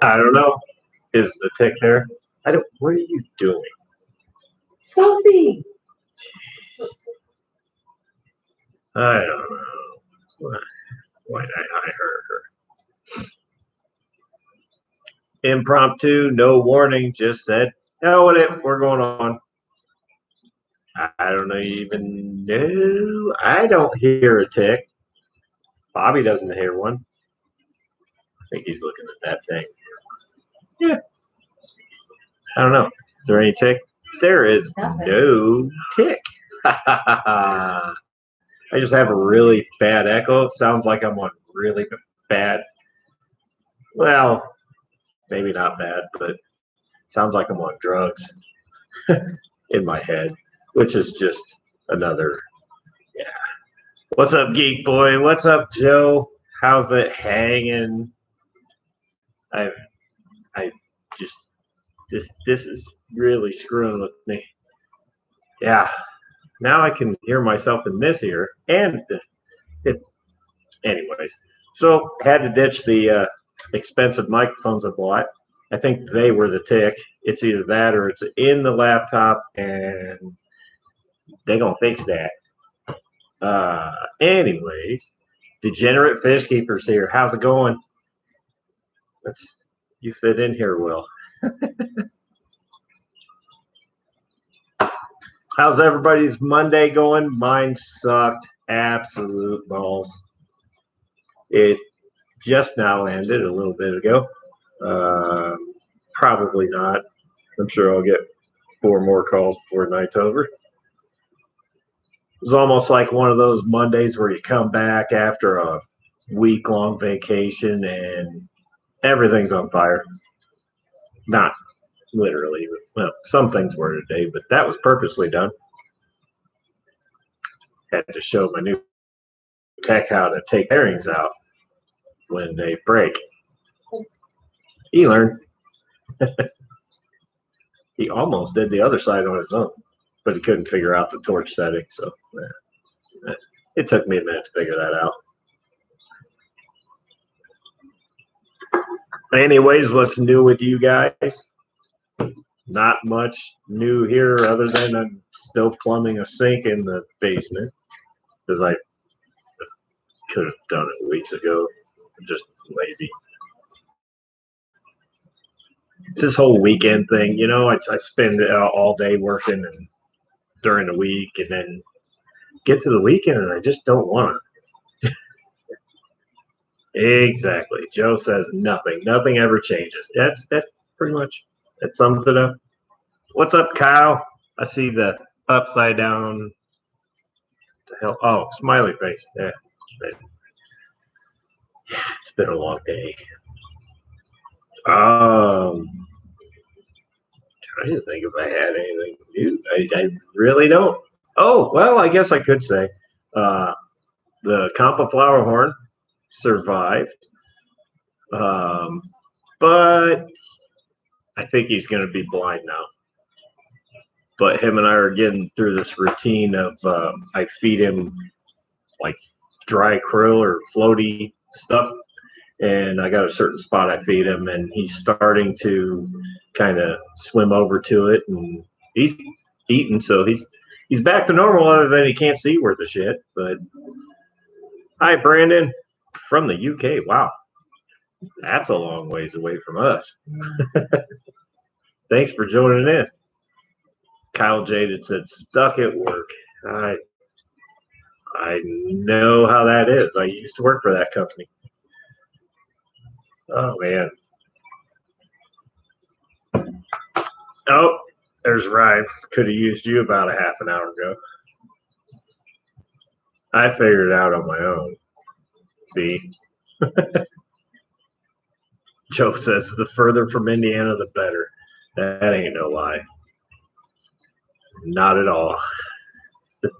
I don't know. Is the tick there? I don't. What are you doing? Sophie! I don't know. Why did I hurt her? Impromptu, no warning, just said, hell with it, we're going on. I don't even know. I don't hear a tick. Bobby doesn't hear one. I think he's looking at that thing. Yeah. I don't know. Is there any tick? There is no tick. I just have a really bad echo. It sounds like I'm on really bad. Well, maybe not bad, but sounds like I'm on drugs in my head, which is just another. Yeah. What's up, Geek Boy? What's up, Joe? How's it hanging? I just this is really screwing with me. Yeah. Now I can hear myself in this ear and it. Anyways, so had to ditch the expensive microphones I bought. I think they were the tick. It's either that or it's in the laptop, and they gonna fix that. Anyways, Degenerate Fish Keepers here. How's it going? You fit in here well. How's everybody's Monday going? Mine sucked absolute balls. It just now ended a little bit ago. Probably not. I'm sure I'll get 4 more calls before night's over. It was almost like one of those Mondays where you come back after a week-long vacation and everything's on fire. Not literally. Well, some things were today, but that was purposely done. Had to show my new tech how to take bearings out when they break. He learned. He almost did the other side on his own, but he couldn't figure out the torch setting, so it took me a minute to figure that out. Anyways, what's new with you guys? Not much new here other than I'm still plumbing a sink in the basement because I could have done it weeks ago. I'm just lazy. It's this whole weekend thing, you know. I spend all day working and during the week, and then get to the weekend and I just don't want to. Exactly. Joe says nothing. Nothing ever changes. That's pretty much that sums it up. What's up, Kyle? I see the upside down. The hell? Oh, smiley face. Yeah. It's been a long day. Trying to think if I had anything new. I really don't. Oh, well, I guess I could say the Compa flower horn survived, but I think he's going to be blind now. But him and I are getting through this routine of I feed him like dry krill or floaty stuff, and I got a certain spot I feed him, and he's starting to kind of swim over to it, and he's eating, so he's back to normal other than he can't see worth a shit. But hi, Brandon from the UK. Wow, that's a long ways away from us. Thanks for joining in. Kyle Jaded said, stuck at work. I know how that is. I used to work for that company. Oh, man. Oh, there's Ryan. Could have used you about a half an hour ago. I figured it out on my own. See? Joe says, the further from Indiana, the better. That ain't no lie. Not at all. If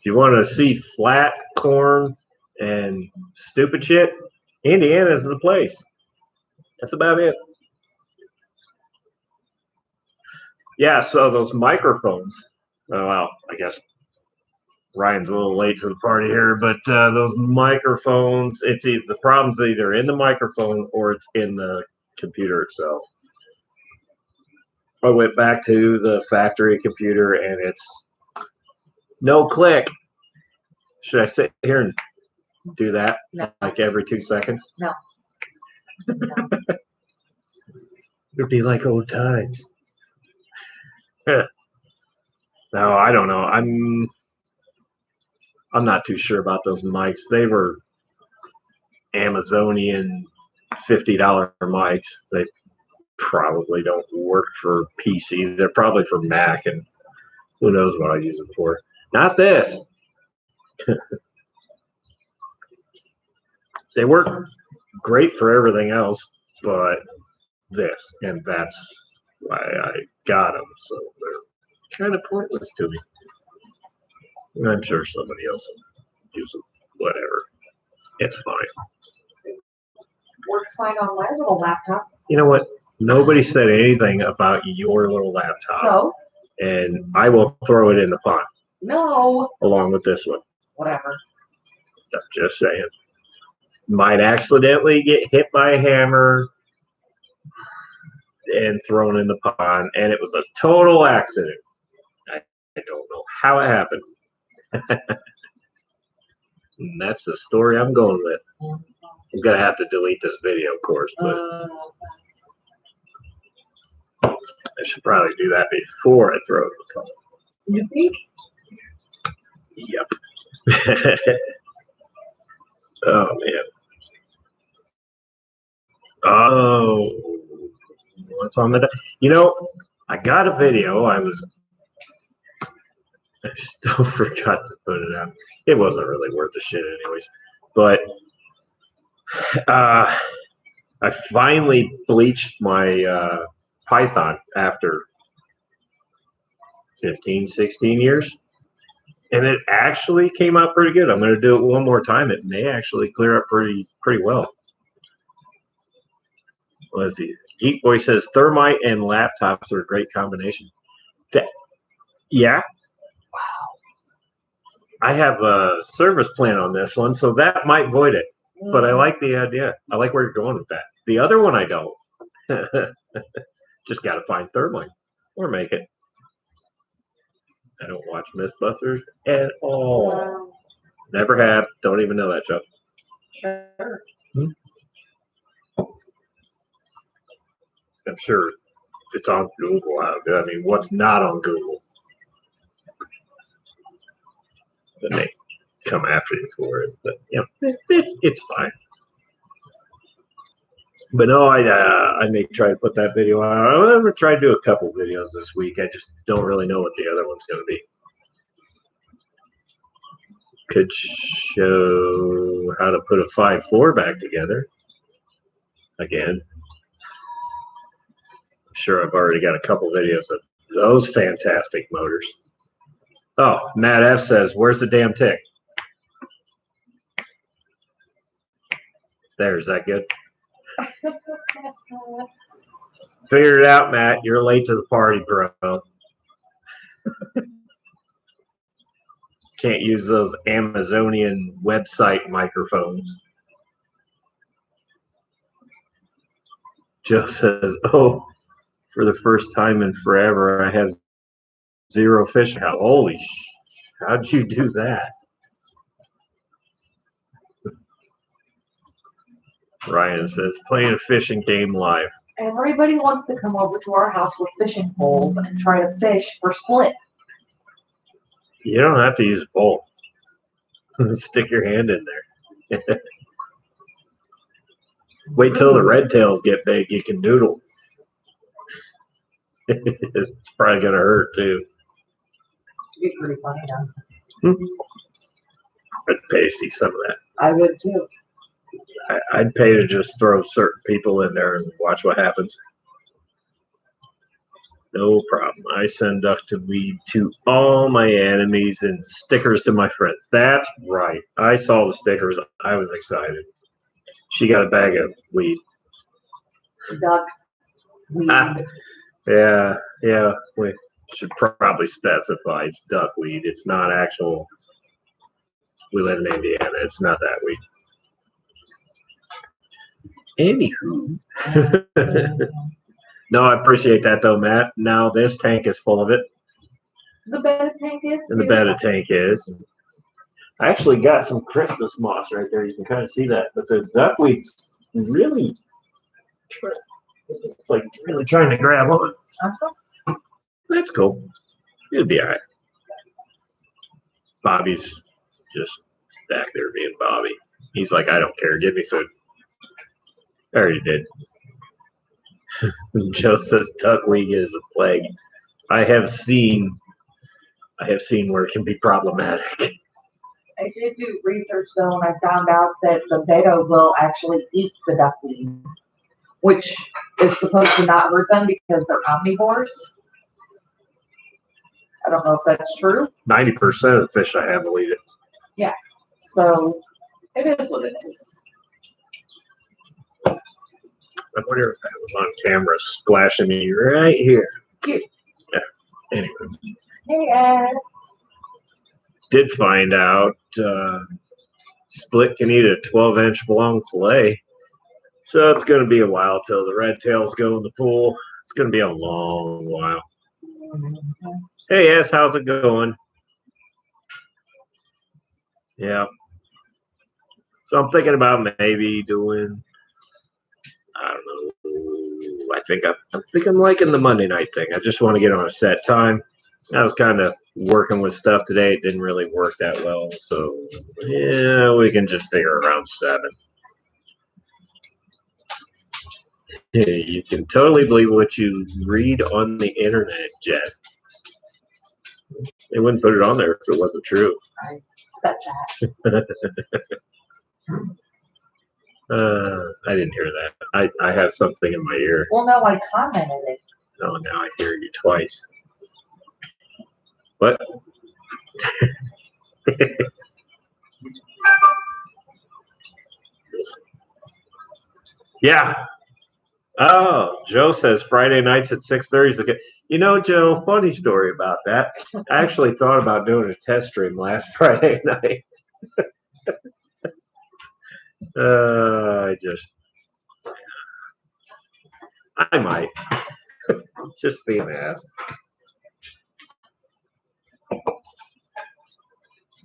you want to see flat corn and stupid shit, Indiana's the place. That's about it. Yeah, so those microphones, well, I guess Ryan's a little late to the party here, but those microphones, the problem's either in the microphone or it's in the computer itself. I went back to the factory computer and it's no click. Should I sit here and do that like every 2 seconds? No. It'd be like old times. No, I don't know. I'm not too sure about those mics. They were Amazonian $50 mics. They probably don't work for PC. They're probably for Mac, and who knows what I use them for. Not this. They work great for everything else, but this, and that's why I got them. So they're kind of pointless to me. And I'm sure somebody else will use them. Whatever. It's fine. Works fine on my little laptop. You know what? Nobody said anything about your little laptop. So? And I will throw it in the pond. No. Along with this one. Whatever. I'm just saying. Might accidentally get hit by a hammer and thrown in the pond, and it was a total accident. I don't know how it happened. And that's the story I'm going with. I'm going to have to delete this video, of course, but I should probably do that before I throw it in the pond. You think? Yep. Oh, man. Oh, what's on the... I got a video. I still forgot to put it out. It wasn't really worth the shit anyways. But I finally bleached my Python after 15, 16 years. And it actually came out pretty good. I'm going to do it one more time. It may actually clear up pretty well. Let's see. Geek Boy says thermite and laptops are a great combination. Yeah. Wow. I have a service plan on this one, so that might void it. But I like the idea. I like where you're going with that. The other one I don't. Just got to find thermite or make it. I don't watch Mythbusters at all. Wow. Never have. Don't even know that show. Sure. I'm sure it's on Google. I mean, what's not on Google? Then they come after you for it. But it's fine. But no, I may try to put that video out. I'm going to try to do a couple videos this week. I just don't really know what the other one's going to be. Could show how to put a 5.4 back together. Again. I'm sure I've already got a couple videos of those fantastic motors. Oh, Matt F says, where's the damn tick? There, is that good? Figured it out, Matt. You're late to the party, bro. Can't use those Amazonian website microphones. Joe says, oh, for the first time in forever, I have 0 fish. Holy sh! How'd you do that? Ryan says, playing a fishing game live. Everybody wants to come over to our house with fishing poles and try to fish for split. You don't have to use a pole. Stick your hand in there. Wait till the red tails get big, you can noodle. It's probably going to hurt, too. It'd be pretty funny, though. I'd pay to see some of that. I would, too. I'd pay to just throw certain people in there and watch what happens. No problem. I send duckweed to all my enemies and stickers to my friends. That's right. I saw the stickers. I was excited. She got a bag of weed. Duckweed. Yeah. We should probably specify it's duckweed. It's not actual we live in Indiana. It's not that weak. Anywho. No, I appreciate that though, Matt. Now this tank is full of it. The betta tank is And the too. betta tank is. I actually got some Christmas moss right there. You can kind of see that. But the duckweed's really, it's like really trying to grab on. That's cool. It'll be all right. Bobby's just back there being Bobby. He's like, I don't care. Give me food. I already did. Joe says duckweed is a plague. I have seen where it can be problematic. I did do research though, and I found out that the betta will actually eat the duckweed, which is supposed to not hurt them because they're omnivores. I don't know if that's true. 90% of the fish I have will eat it. Yeah. So it is what it is. I wonder if that was on camera splashing me right here. Cute. Yeah. Anyway. Hey guys. Did find out Split can eat a 12-inch long fillet. So it's going to be a while till the red tails go in the pool. It's going to be a long while. Hey, yes, how's it going? Yeah. So I'm thinking about maybe doing, I don't know, I think I'm liking the Monday night thing. I just want to get on a set time. I was kind of working with stuff today. It didn't really work that well. So, yeah, we can just figure around 7. Yeah, you can totally believe what you read on the internet, Jeff. They wouldn't put it on there if it wasn't true. I expect that. I didn't hear that. I have something in my ear. Well, no, I commented it. Oh, now I hear you twice. What? Yeah. Oh, Joe says Friday nights at 6:30 is okay. You know, Joe, funny story about that. I actually thought about doing a test stream last Friday night. I might. Just be an ass.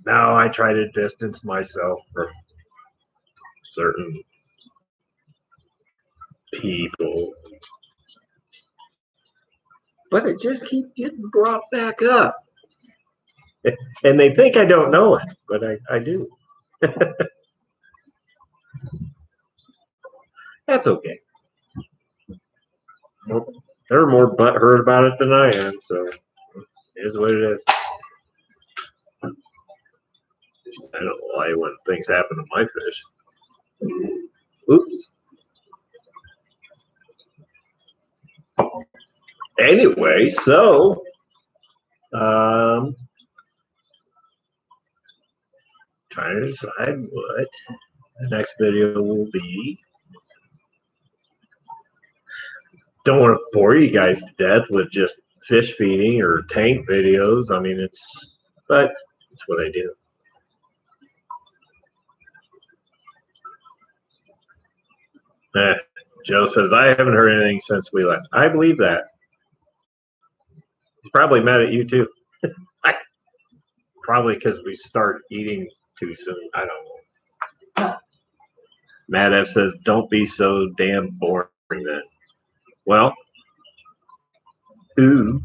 No, I try to distance myself from certain people. But it just keeps getting brought back up. And they think I don't know it, but I do. That's okay. Well, they're more butthurt about it than I am, so it is what it is. I don't know why when things happen to my fish. Oops. Anyway, so trying to decide what the next video will be. Don't want to bore you guys to death with just fish feeding or tank videos. I mean, but it's what I do. Joe says, I haven't heard anything since we left. I believe that. He's probably mad at you too. Probably because we start eating too soon. I don't know. Matt F says, don't be so damn boring then. Well, ooh.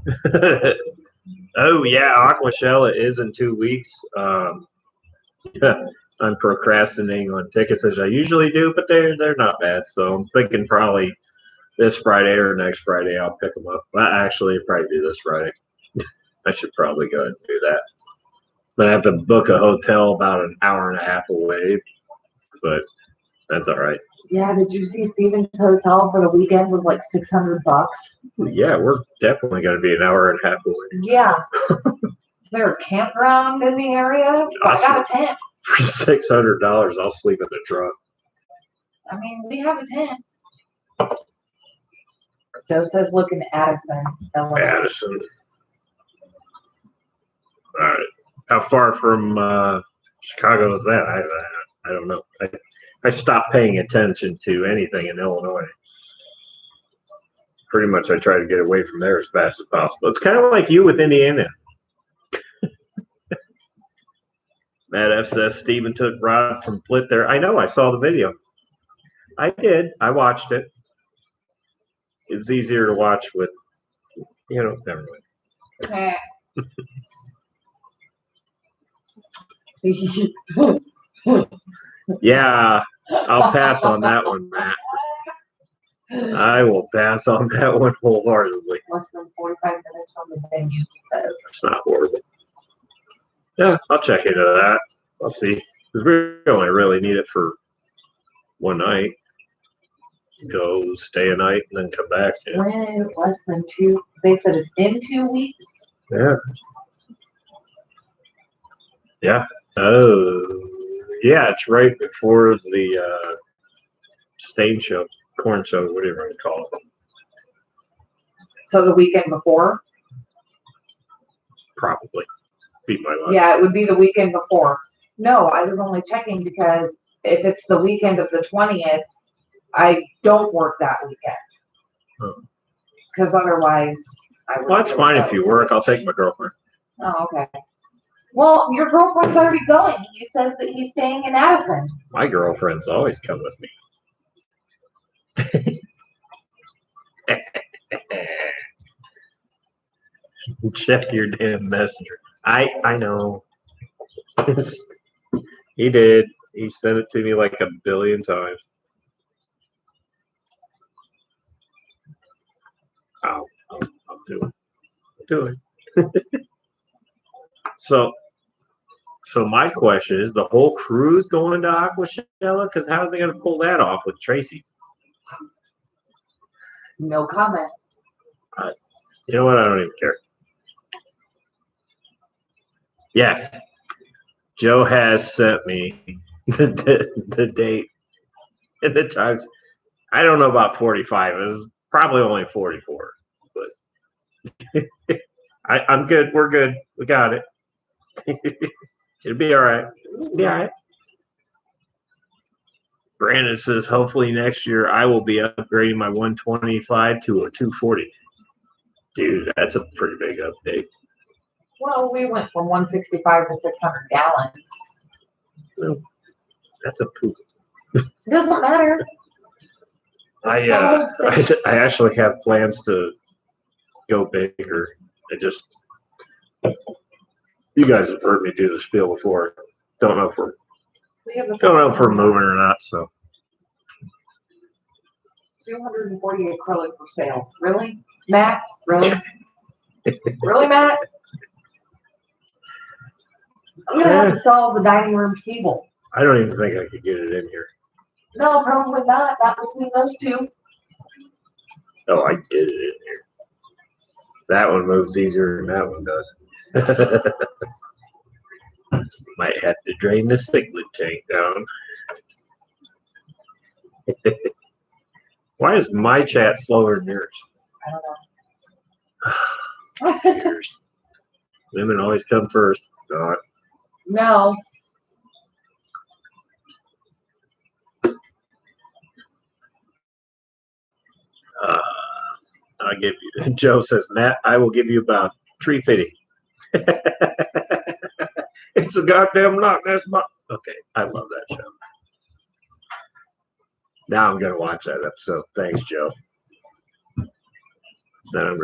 Oh, yeah, Aquashella is in 2 weeks. I'm procrastinating on tickets as I usually do, but they're not bad. So I'm thinking probably this Friday or next Friday I'll pick them up. Well, actually, it'll probably be this Friday. I should probably go ahead and do that. But I have to book a hotel about an hour and a half away, but that's all right. Yeah, did you see Steven's hotel for the weekend was like $600? Yeah, we're definitely going to be an hour and a half away. Yeah. Is there a campground in the area? I got a tent. For $600, I'll sleep in the truck. I mean, we have a tent. Joe says, look in Addison. Addison. All right. How far from Chicago is that? I don't know. I stopped paying attention to anything in Illinois. Pretty much, I try to get away from there as fast as possible. It's kind of like you with Indiana. Matt F says Steven took Rod from Flit there. I know. I saw the video. I did. I watched it. It was easier to watch with, never mind. Yeah, I'll pass on that one, Matt. I will pass on that one wholeheartedly. Less than 45 minutes from the venue, he says. It's not horrible. Yeah, I'll check into that. I'll see. Because we only really need it for one night. Go stay a night and then come back. Yeah. When less than 2, they said it's in 2 weeks. Yeah. Yeah. Oh, yeah. It's right before the stain show, corn show, whatever you want to call it. So the weekend before? Probably. Beat my luck. Yeah, it would be the weekend before. No, I was only checking because if it's the weekend of the 20th, I don't work that weekend. Because otherwise, I would. Well, that's fine if you work. I'll take my girlfriend. Oh, okay. Well, your girlfriend's already going. He says that he's staying in Addison. My girlfriends always come with me. Check your damn messenger. I know. He did. He sent it to me like a billion times. I'll do it. I'll do it. So my question is, the whole crew's going to Aquashella? Because how are they going to pull that off with Tracy? No comment. You know what? I don't even care. Yes. Joe has sent me the date and the times. I don't know about 45. It was probably only 44. But I'm good. We're good. We got it. It'll be all right. It'll be all right. Brandon says, hopefully next year I will be upgrading my 125 to a 240. Dude, that's a pretty big update. Well, we went from 165 to 600 gallons. Well, that's a poop. It doesn't matter. I actually have plans to go bigger. You guys have heard me do the spiel before. Don't know if we're moving or not. So 240 acrylic for sale. Really, Matt? Really? Really, Matt? I'm gonna have to sell the dining room table. I don't even think I could get it in here. No, probably not. Not between those two. Oh, I get it in here. That one moves easier than that one does. Might have to drain the ciglet tank down. Why is my chat slower than yours? I don't know. Yours. Women always come first. God. No. I'll give you. Joe says, Matt, I will give you about tree fitting. It's a goddamn knock. That's my. Okay, I love that show. Now I'm gonna watch that episode. Thanks, Joe. Then I'm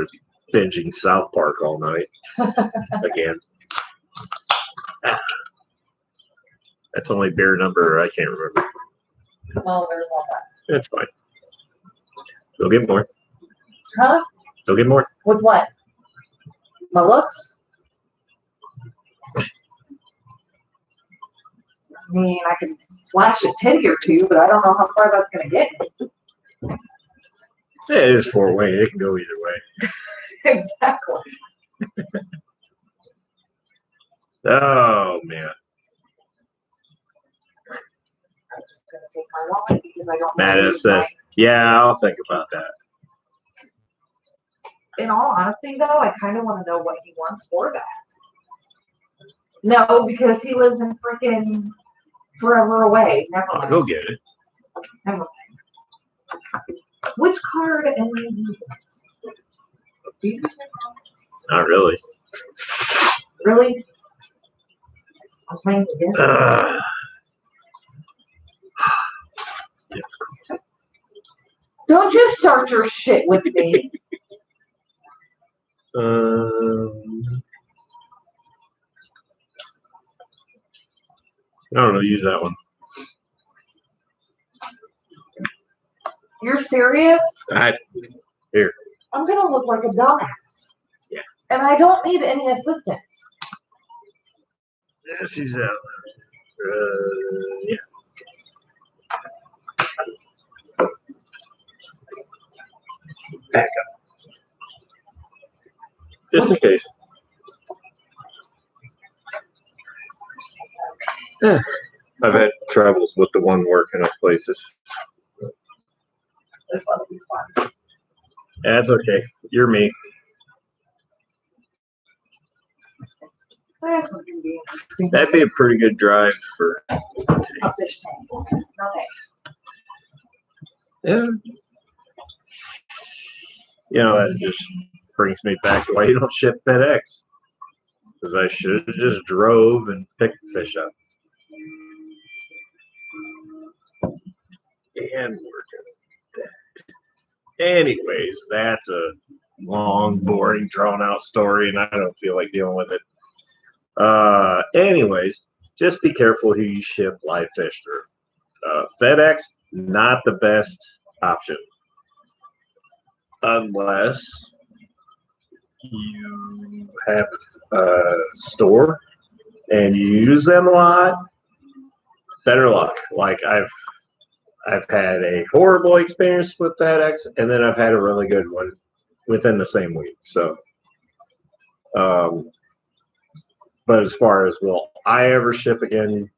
binging South Park all night again. That's only beer number I can't remember. Well, there's all that. That's fine. Go get more. Huh? Go get more. With what? My looks? I mean, I can flash a titty or two, but I don't know how far that's going to get me. It is 4-way. It can go either way. Exactly. Oh, man. I'm just going to take my wallet because I don't Matt says, yeah, I'll think about that. In all honesty, though, I kind of want to know what he wants for that. No, because he lives in freaking forever away. Never I'll mind. go get it. Never mind. Which card am I using? Do you use my phone? Not really. Really? I'm playing with this. Don't you start your shit with me. I don't know. Use that one. You're serious? Here. I'm gonna look like a dumbass. Yeah. And I don't need any assistance. Yeah, she's out. Yeah. Back up. Just in case. Yeah. I've had troubles with the one working at places. This ought to be fun. That's okay. You're me. This is gonna be interesting. That'd be a pretty good drive for. A fish tank. No thanks. Yeah. You know, that just brings me back to why you don't ship FedEx. Because I should have just drove and picked the fish up. And working. Anyways, that's a long, boring, drawn-out story, and I don't feel like dealing with it. Anyways, just be careful who you ship live fish through. FedEx, not the best option. Unless you have a store and you use them a lot, better luck. Like I've had a horrible experience with FedEx, and then I've had a really good one within the same week. So, but as far as will I ever ship again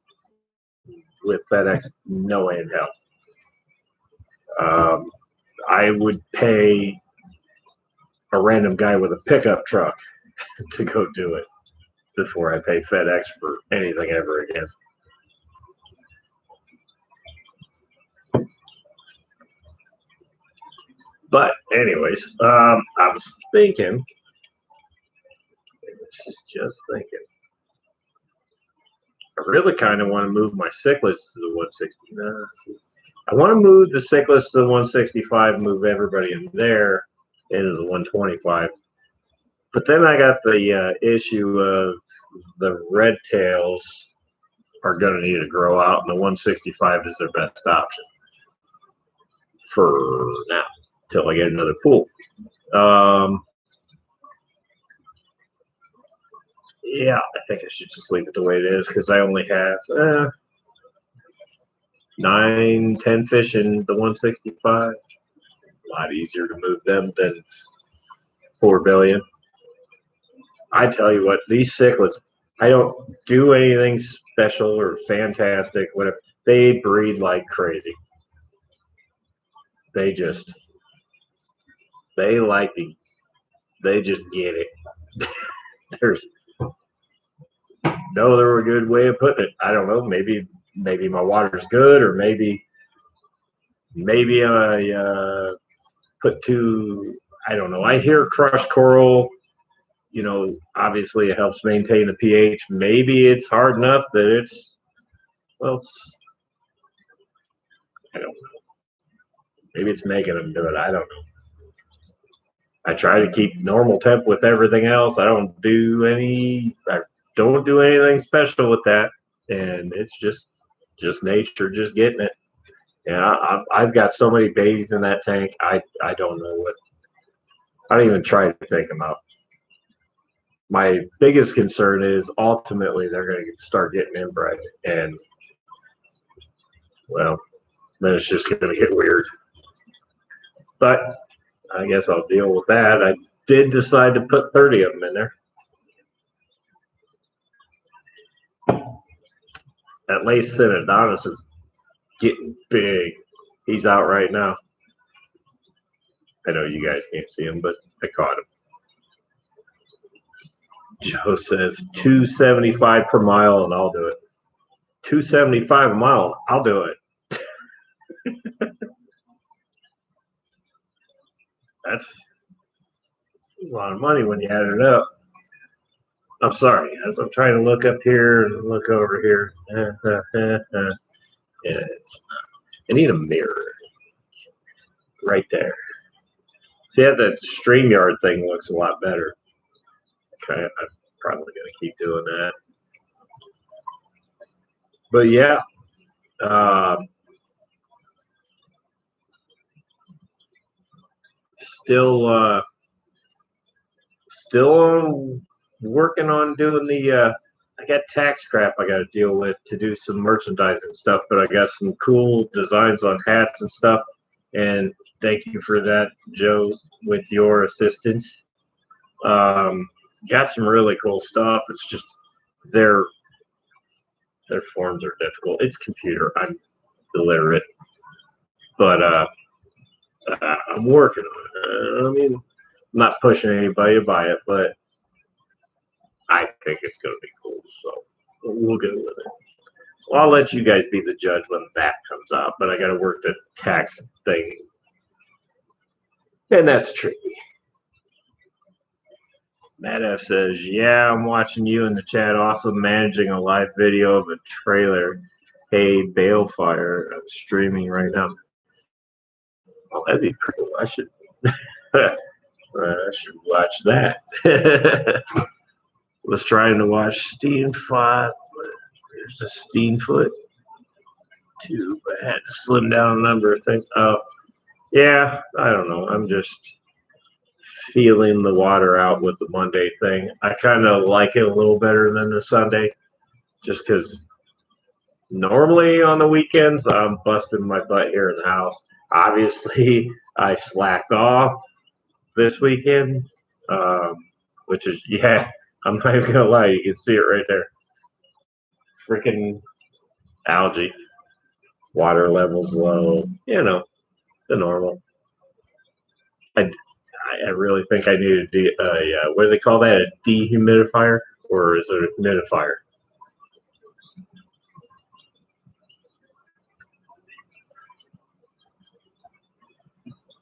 with FedEx, no way in hell. I would pay a random guy with a pickup truck to go do it before I pay FedEx for anything ever again. But anyways, I was thinking, just thinking, I really kind of want to move my cichlids to the 160. I want to move the cichlids to the 165, move everybody in there into the 125. But then I got the issue of the red tails are going to need to grow out, and the 165 is their best option for now, till I get another pool. Yeah, I think I should just leave it the way it is because I only have 9, 10 fish in the 165. A lot easier to move them than 4 billion. I tell you what, these cichlids, I don't do anything special or fantastic. Whatever, they breed like crazy. They just get it. There's no other good way of putting it. I don't know. Maybe my water's good, or maybe I put too. I don't know. I hear crushed coral. You know, obviously it helps maintain the pH. Maybe it's hard enough that it's I don't know. Maybe it's making them do it. I don't know. I try to keep normal temp with everything else. I don't do anything special with that, and it's just nature, just getting it. And I've got so many babies in that tank. I don't know what. I don't even try to think about. My biggest concern is ultimately they're going to start getting inbred, and well, then it's just going to get weird. But I guess I'll deal with that. I did decide to put 30 of them in there. That lace Synodontis is getting big. He's out right now. I know you guys can't see him, but I caught him. Joe says 275 per mile, and I'll do it. 275 a mile, I'll do it. That's a lot of money when you add it up. I'm sorry, as I'm trying to look up here and look over here. Yeah, I need a mirror right there. See, that StreamYard thing looks a lot better. Okay, I'm probably going to keep doing that. But yeah, still working on doing the. I got tax crap I got to deal with to do some merchandising stuff, but I got some cool designs on hats and stuff. And thank you for that, Joe, with your assistance. Got some really cool stuff. It's just their forms are difficult. It's computer. I'm illiterate, but I'm working on it. I mean, I'm not pushing anybody to buy it, but I think it's going to be cool. So we'll go with it. Well, I'll let you guys be the judge when that comes out, but I got to work the tax thing, and that's tricky. Matt F says, yeah, I'm watching you in the chat, also managing a live video of a trailer. Hey, Balefire, I'm streaming right now. Oh, that'd be pretty cool. I should watch that. Was trying to watch Steenfoot. There's a Steenfoot too, but I had to slim down a number of things. Oh, yeah, I don't know. I'm just feeling the water out with the Monday thing. I kind of like it a little better than the Sunday, just because normally on the weekends I'm busting my butt here in the house. Obviously, I slacked off this weekend, which is, yeah, I'm not even gonna lie, you can see it right there. Freaking algae, water levels low, you know, the normal. I really think I need a what do they call that? A dehumidifier, or is it a humidifier?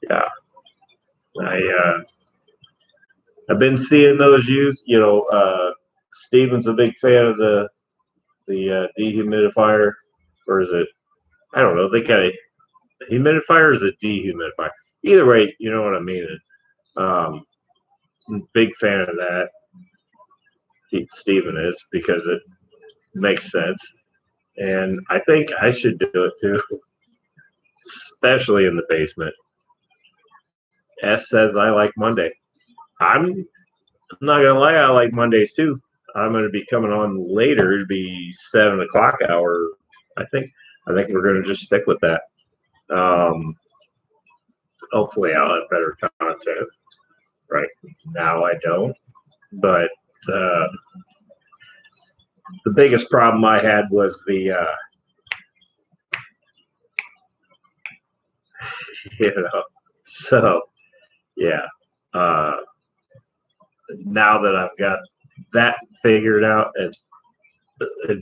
Yeah, I've been seeing those used. You know, Steven's a big fan of the dehumidifier, or is it? I don't know. They got a humidifier, or is it dehumidifier? Either way, you know what I mean. Big fan of that. Steven is, because it makes sense, and I think I should do it too, especially in the basement. S says I like Monday. I'm not gonna lie, I like Mondays too. I'm gonna be coming on later. It'll be 7 o'clock hour. I think we're gonna just stick with that. Hopefully I'll have better content. Right now I don't, but the biggest problem I had was the you know, so yeah. Now that I've got that figured out, at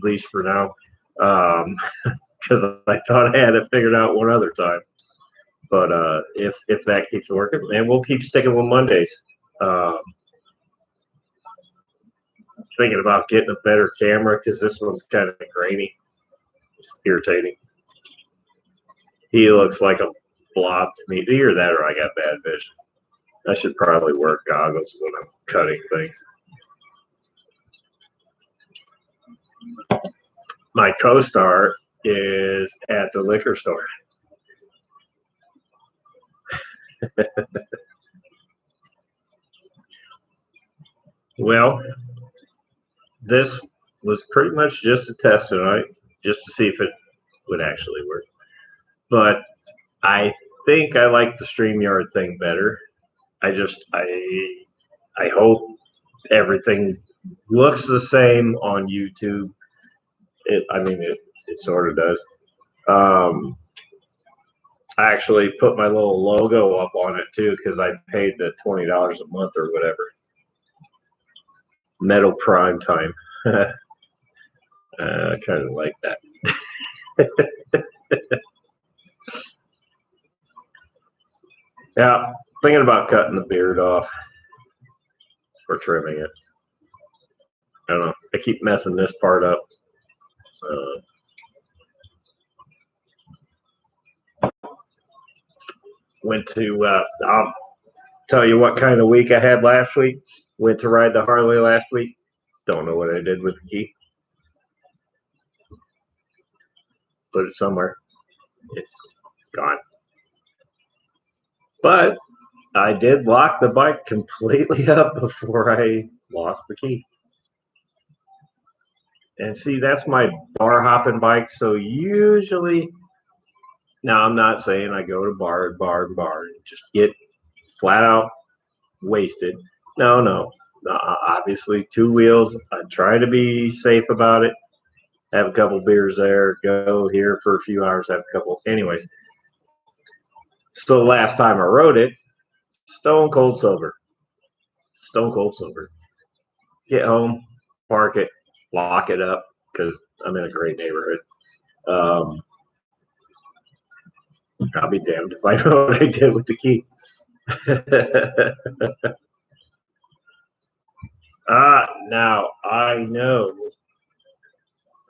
least for now, because I thought I had it figured out one other time. But if that keeps working, and we'll keep sticking with Mondays. Thinking about getting a better camera because this one's kind of grainy. It's irritating. He looks like a blob to me. Either that or I got bad vision. I should probably wear goggles when I'm cutting things. My co-star is at the liquor store. Well, this was pretty much just a test tonight, just to see if it would actually work. But I think I like the StreamYard thing better. I hope everything looks the same on YouTube. It sort of does. I actually put my little logo up on it too because I paid the $20 a month or whatever. Metal Prime Time. I kind of like that. Yeah, thinking about cutting the beard off or trimming it. I don't know. I keep messing this part up. Went to, I'll tell you what kind of week I had last week. Went to ride the Harley last week. Don't know what I did with the key. Put it somewhere. It's gone. But I did lock the bike completely up before I lost the key. And see, that's my bar hopping bike. So usually, now I'm not saying I go to bar and just get flat out wasted. No. Obviously, two wheels. I try to be safe about it. Have a couple beers there, go here for a few hours, have a couple. Anyways, so last time I rode it, stone cold sober. Stone cold sober. Get home, park it, lock it up because I'm in a great neighborhood. I'll be damned if I know what I did with the key. Now I know.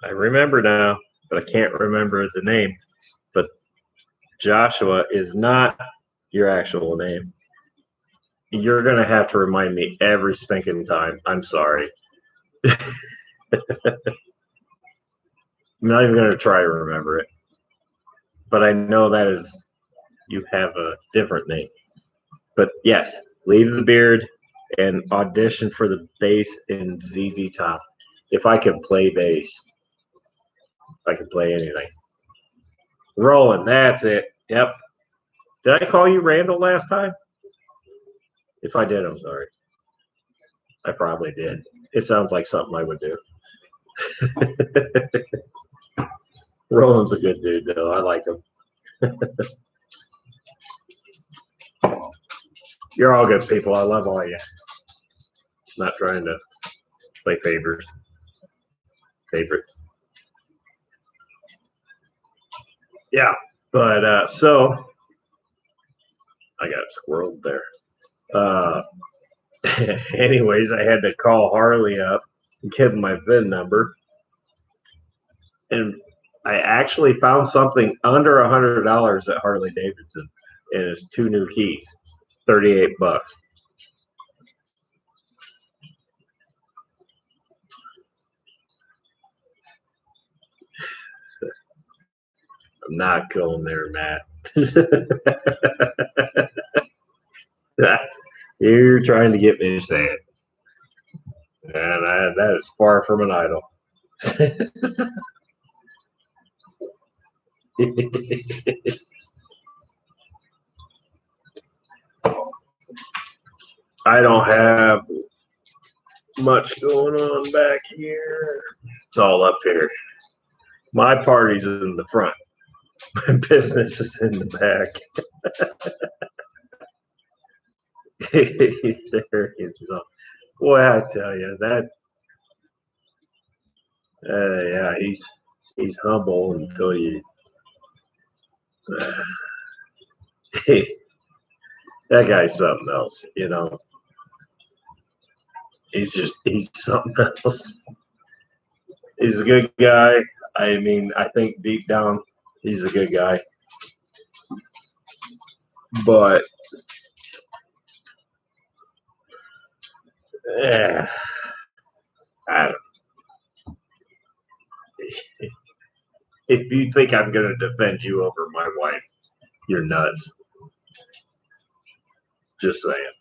I remember now, but I can't remember the name. But Joshua is not your actual name. You're going to have to remind me every stinking time. I'm sorry. I'm not even going to try to remember it. But I know that is, you have a different name. But yes, leave the beard and audition for the bass in ZZ Top. If I can play bass, I can play anything. Rolling, that's it. Yep. Did I call you Randall last time? If I did, I'm sorry. I probably did. It sounds like something I would do. Roland's a good dude, though. I like him. You're all good people. I love all of you. Not trying to play favorites. Yeah, but so I got squirreled there. Anyways, I had to call Harley up and give him my VIN number, and I actually found something under $100 at Harley Davidson, and it's 2 new keys, $38. I'm not going there, Matt. You're trying to get me to say it, and that is far from an idol. I don't have much going on back here. It's all up here. My party's in the front. My business is in the back. There he is. Boy, I tell you that. Yeah, he's humble until you. That guy's something else, you know. He's something else. He's a good guy. I mean, I think deep down he's a good guy. But yeah, I don't. If you think I'm going to defend you over my wife, you're nuts. Just saying.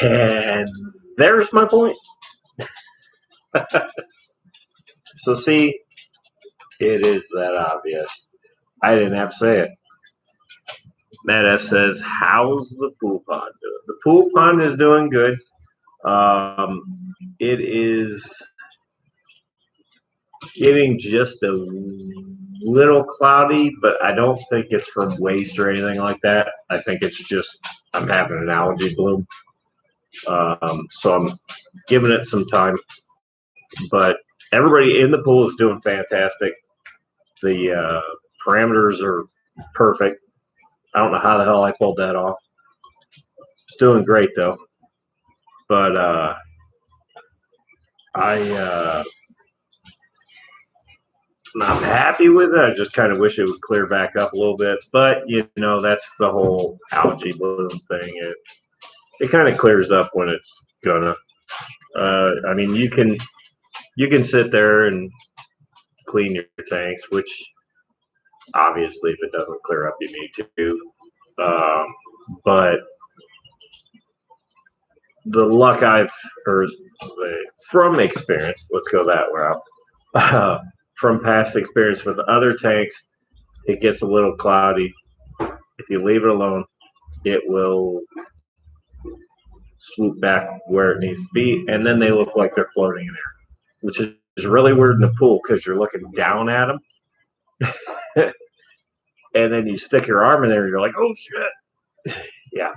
And there's my point. So see, it is that obvious. I didn't have to say it. Matt F says, how's the pool pond doing? The pool pond is doing good. It is getting just a little cloudy, but I don't think it's from waste or anything like that. I think it's just I'm having an algae bloom. So I'm giving it some time. But everybody in the pool is doing fantastic. The parameters are perfect. I don't know how the hell I pulled that off. It's doing great though. But I'm happy with it. I just kind of wish it would clear back up a little bit. But you know, that's the whole algae bloom thing. It kind of clears up when it's gonna. I mean, you can sit there and clean your tanks, which obviously if it doesn't clear up, you need to. But the luck I've heard from experience, let's go that route. From past experience with other tanks, it gets a little cloudy. If you leave it alone, it will swoop back where it needs to be, and then they look like they're floating in air, which is really weird in the pool because you're looking down at them. And then you stick your arm in there and you're like, oh shit. Yeah.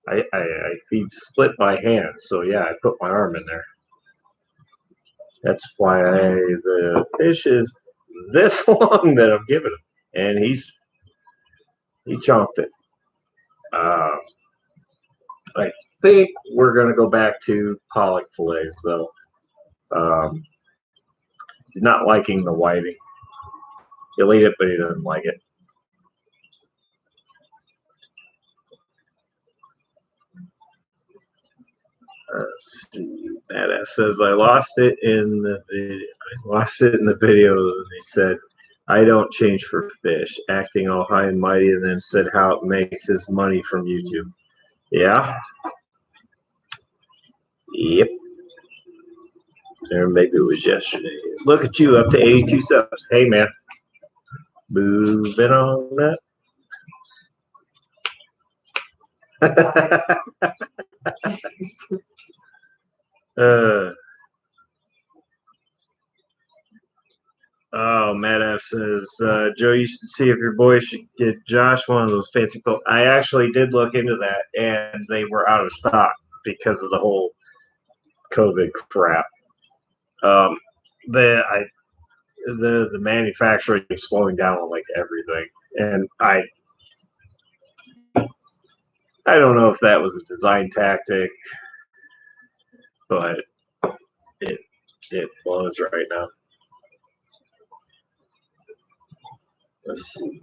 I feed split by hand, so yeah, I put my arm in there. That's why the fish is this long that I'm giving him, and he chomped it. I think we're gonna go back to pollock fillets though. He's not liking the whiting. He'll eat it, but he doesn't like it. Matt F says I lost it in the video. And he said, "I don't change for fish." Acting all high and mighty, and then said how it makes his money from YouTube. Yeah. Yep. Or maybe it was yesterday. Look at you, up to 82 subs. Hey man, moving on up. Oh, Matt F says, Joe, you should see if your boy should get Josh one of those fancy pills. I actually did look into that, and they were out of stock because of the whole COVID crap. The manufacturing is slowing down on like everything, and I don't know if that was a design tactic, but it blows right now. Let's see.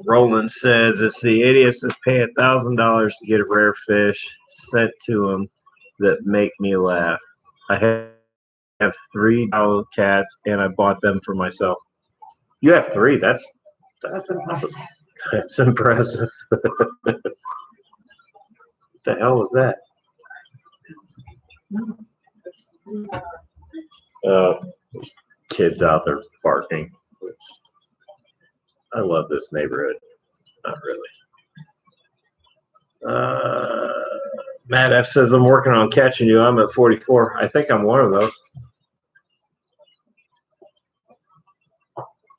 Roland says it's the idiots that pay $1,000 to get a rare fish sent to them that make me laugh. I have 3 cats and I bought them for myself. You have 3? That's impressive. That's impressive. What the hell was that? Kids out there barking. I love this neighborhood. Not really. Matt F says I'm working on catching you. I'm at 44. I think I'm one of those.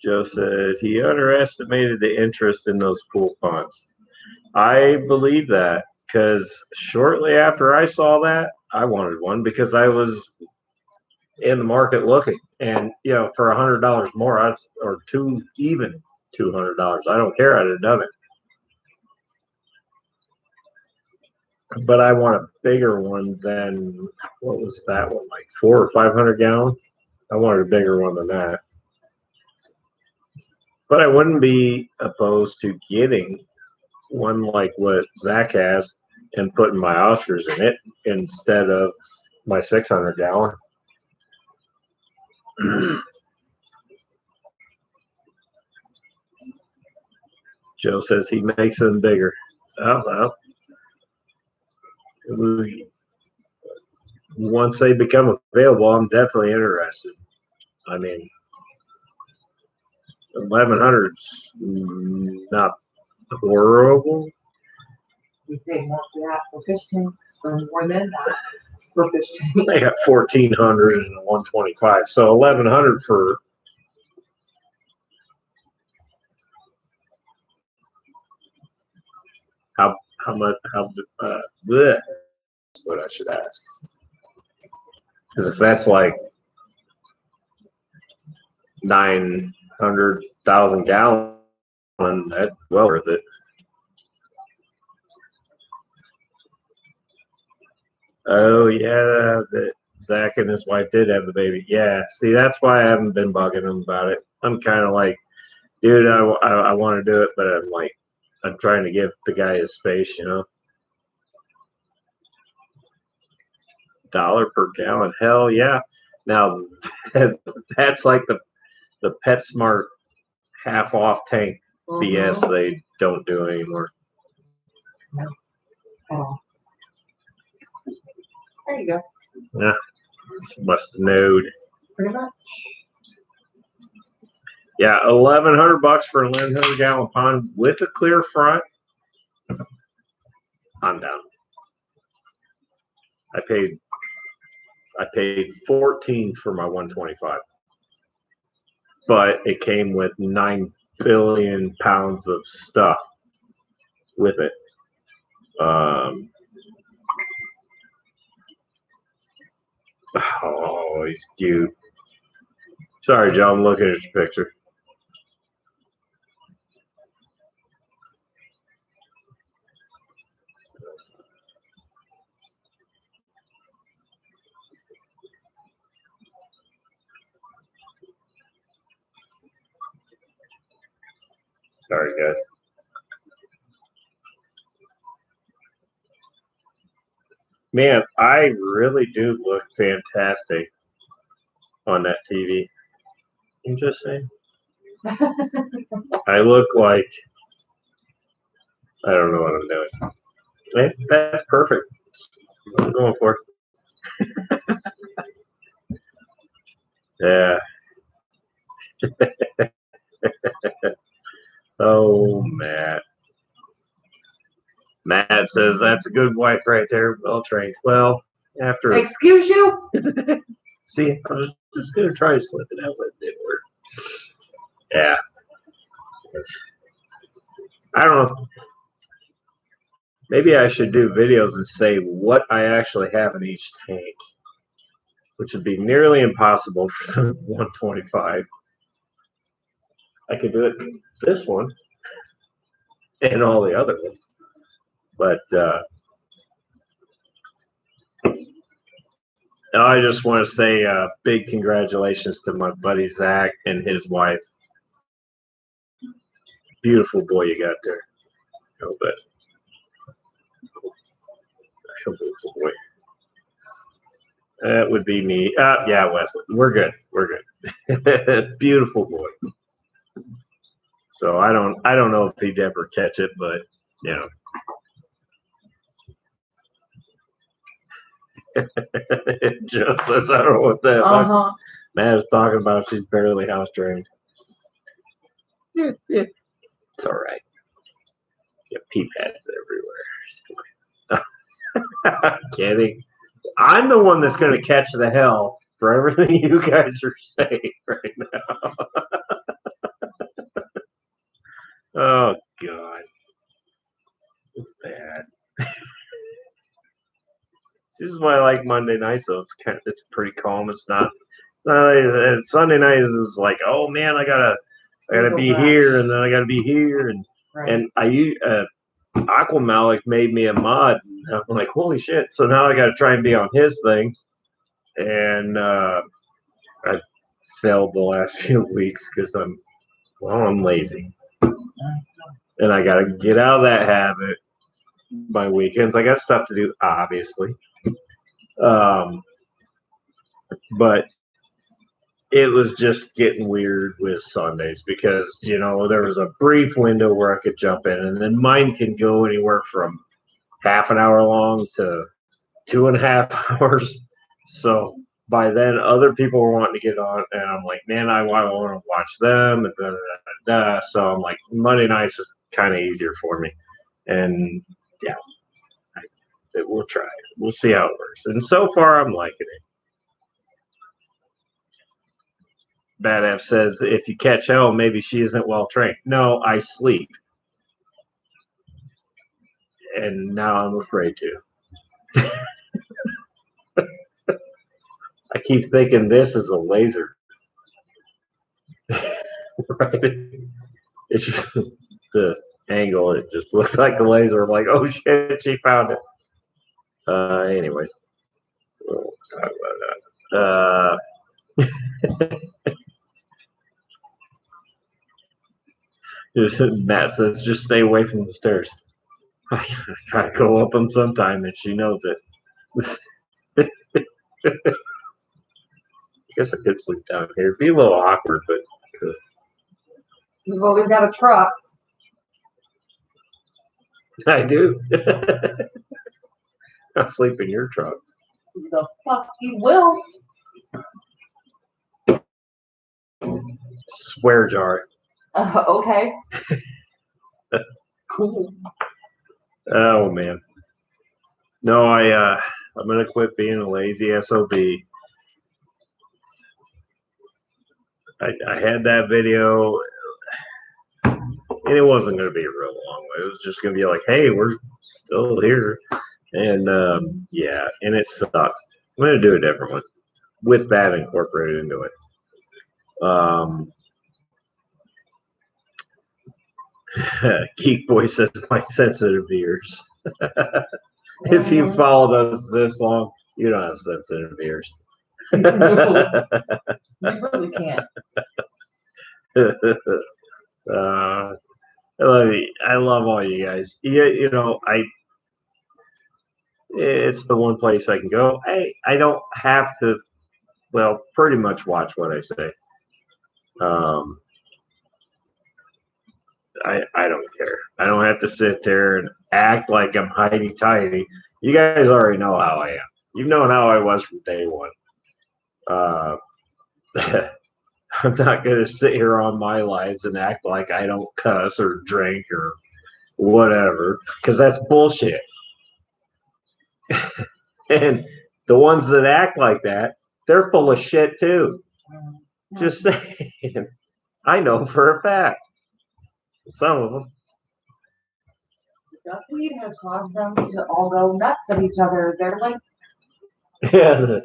Joe said he underestimated the interest in those pool ponds. I believe that because shortly after I saw that, I wanted one because I was in the market looking, and you know, for $100 more, or even $200, I don't care. I'd have done it. But I want a bigger one than what was that one, like 400 or 500 gallon? I wanted a bigger one than that. But I wouldn't be opposed to getting one like what Zach has and putting my Oscars in it instead of my 600 gallon. Joe says he makes them bigger. Oh, well. Once they become available, I'm definitely interested. I mean, 1100's not horrible. You pay more for that for fish tanks or more than that. for fish tanks. They got 1,400 and a 125, so 1,100 for. How much? Bleh, that's what I should ask. Because if that's like 900,000 gallons, that's well worth it. Oh yeah, that Zach and his wife did have the baby. Yeah, see, that's why I haven't been bugging him about it. I'm kind of like, dude, I want to do it, but I'm like, I'm trying to give the guy his space, you know. $1 per gallon, hell yeah. Now that's like the PetSmart half off tank BS they don't do anymore. No. Oh. There you go. Yeah, must have knowed. Pretty much. Yeah, $1,100 for a 1,100-gallon pond with a clear front. I'm down. I paid 14 for my 125, but it came with 9 billion pounds of stuff with it. Oh, he's cute. Sorry, Joe, I'm looking at your picture. Sorry, guys. Man, I really do look fantastic on that TV. I'm just saying. I look like I don't know what I'm doing. That's perfect. I'm going for it. Yeah. Oh, Matt. Matt says that's a good wife right there, well trained. Well, after Excuse you? see, I was just gonna try to slip it out, but it didn't work. Yeah. I don't know. Maybe I should do videos and say what I actually have in each tank, which would be nearly impossible for the 125. I could do it this one and all the other ones, but I just want to say big congratulations to my buddy Zach and his wife. Beautiful boy you got there. I hope it's a boy. That would be me. Yeah, Wesley. We're good. We're good. Beautiful boy. So I don't know if he'd ever catch it, but you know. Joe says I don't know what that Matt is talking about. She's barely house trained. It's all right. Get pee pads everywhere. I'm kidding. I'm the one that's going to catch the hell for everything you guys are saying right now. Oh God, it's bad. This is why I like Monday nights. So it's pretty calm. It's not. Sunday night is like, oh man, I gotta be here, and then I gotta be here, and Aquamalik made me a mod. And I'm like, holy shit! So now I got to try and be on his thing, and I failed the last few weeks because I'm lazy, and I got to get out of that habit. My weekends, I got stuff to do, obviously, but it was just getting weird with Sundays because there was a brief window where I could jump in, and then mine can go anywhere from half an hour long to 2.5 hours. So by then, other people were wanting to get on, and I'm like, man, I want to watch them, and so I'm like, Monday nights is kind of easier for me, and yeah, We'll try it. We'll see how it works. And so far, I'm liking it. Bad F says, if you catch hell, maybe she isn't well trained. No, I sleep. And now I'm afraid to. I keep thinking this is a laser. Right? It's just the angle. It just looks like a laser. I'm like, oh shit, she found it. Anyways, we'll talk about that. Matt says, just stay away from the stairs. I gotta go up them sometime, and she knows it. I guess I could sleep down here. It'd be a little awkward, but You've always got a truck. I do. I'll sleep in your truck. The fuck you will. Swear jar. Okay. Cool. Oh man. No, I'm gonna quit being a lazy SOB. I had that video, and it wasn't gonna be a real long way. It was just gonna be like, hey, we're still here, and yeah, and it sucks. I'm gonna do a different one with that incorporated into it. Geek Boy says my sensitive ears. If you followed us this long, you don't have sensitive ears. No, you really can't. I love all you guys. You know, it's the one place I can go. I don't have to, well, pretty much watch what I say. I don't care. I don't have to sit there and act like I'm hidey tidy. You guys already know how I am. You've known how I was from day one. I'm not going to sit here on my lives and act like I don't cuss or drink or whatever, because that's bullshit. And the ones that act like that, they're full of shit too. Just saying. I know for a fact. Some of them. Duckweed has caused them to all go nuts at each other. They're like, Yeah.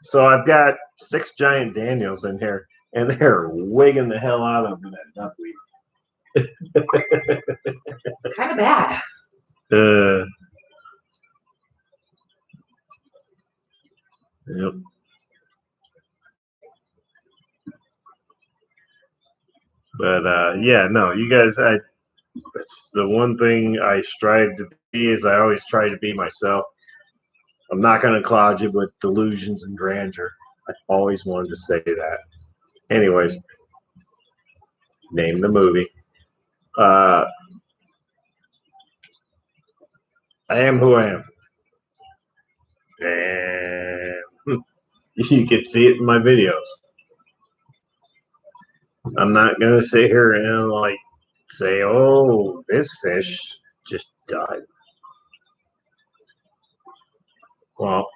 So I've got 6 giant Daniels in here, and they're wigging the hell out of them that duckweed. it's kind of bad. Yep. But yeah, no, you guys, that's the one thing I strive to be, is I always try to be myself. I'm not going to cloud you with delusions and grandeur. I always wanted to say that. Anyways, name the movie. I am who I am. And you can see it in my videos. I'm not going to sit here and like say, oh, this fish just died. Well,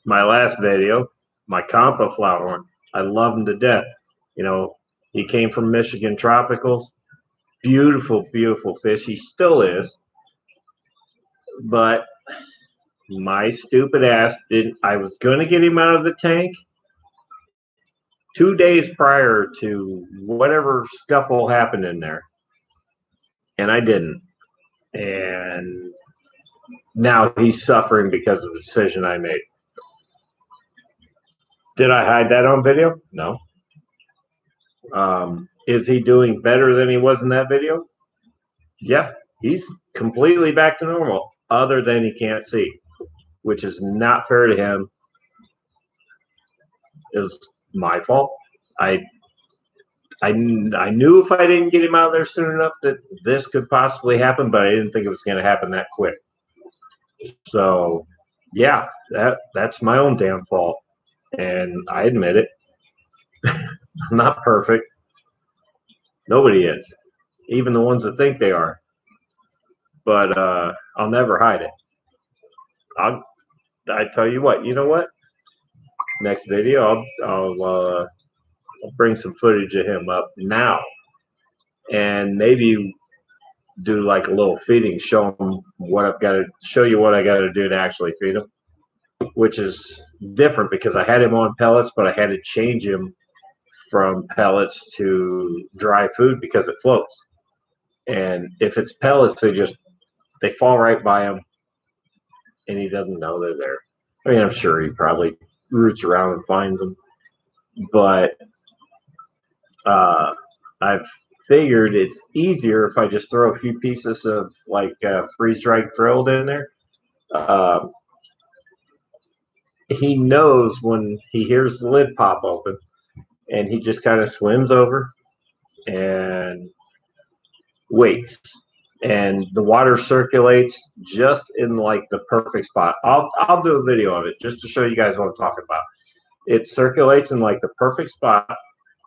my last video, my Compa flower, I love him to death. You know, he came from Michigan Tropicals. Beautiful, beautiful fish. He still is. But my stupid ass didn't. I was going to get him out of the tank 2 days prior to whatever scuffle happened in there. And I didn't. And now he's suffering because of the decision I made. Did I hide that on video? No. Is he doing better than he was in that video? Yeah, he's completely back to normal, other than he can't see, which is not fair to him. It's my fault. I knew if I didn't get him out there soon enough that this could possibly happen, but I didn't think it was going to happen that quick. So, yeah, that's my own damn fault, and I admit it. I'm not perfect. Nobody is, even the ones that think they are. but I'll never hide it. I tell you what. You know what? Next video, I'll bring some footage of him up now, and maybe do like a little feeding. Show him what I've got to show you what I got to do to actually feed him, which is different because I had him on pellets, but I had to change him from pellets to dry food because it floats. And if it's pellets, they fall right by him, and he doesn't know they're there. I mean, I'm sure he probably roots around and finds them, but I've figured it's easier if I just throw a few pieces of like freeze-dried grilled in there. He knows when he hears the lid pop open, and he just kind of swims over and waits, and the water circulates just in like the perfect spot. I'll do a video of it just to show you guys what I'm talking about. It circulates in like the perfect spot,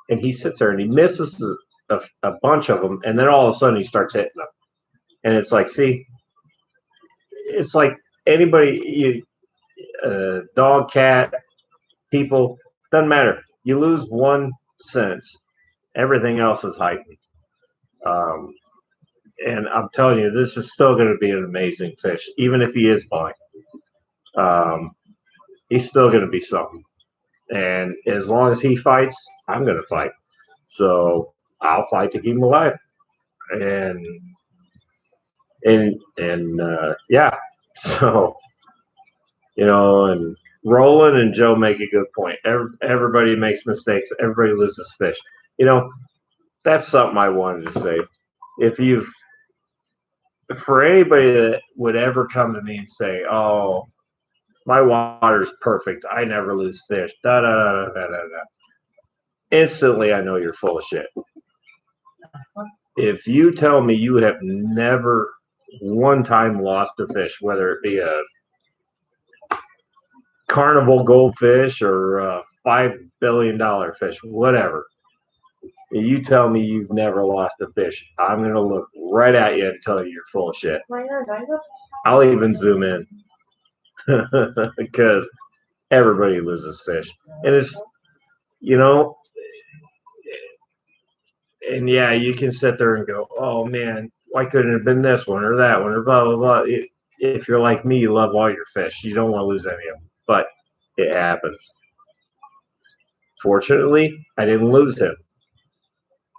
and he sits there and he misses a bunch of them, and then all of a sudden he starts hitting them, and it's like, see, it's like anybody, dog, cat, people, doesn't matter. You lose one sense, everything else is heightened. And I'm telling you, this is still going to be an amazing fish, even if he is blind. He's still going to be something. And as long as he fights, I'm going to fight. So I'll fight to keep him alive. And yeah. So, and Roland and Joe make a good point. Everybody makes mistakes. Everybody loses fish. That's something I wanted to say. For anybody that would ever come to me and say, "Oh, my water's perfect. I never lose fish," da da da da da da, instantly I know you're full of shit. If you tell me you have never one time lost a fish, whether it be a carnival goldfish or a $5 billion fish, whatever, you tell me you've never lost a fish, I'm going to look right at you and tell you you're full of shit. I'll even zoom in because everybody loses fish. And it's, and yeah, you can sit there and go, "Oh man, why couldn't it have been this one or that one or blah, blah, blah." If you're like me, you love all your fish. You don't want to lose any of them, but it happens. Fortunately, I didn't lose him.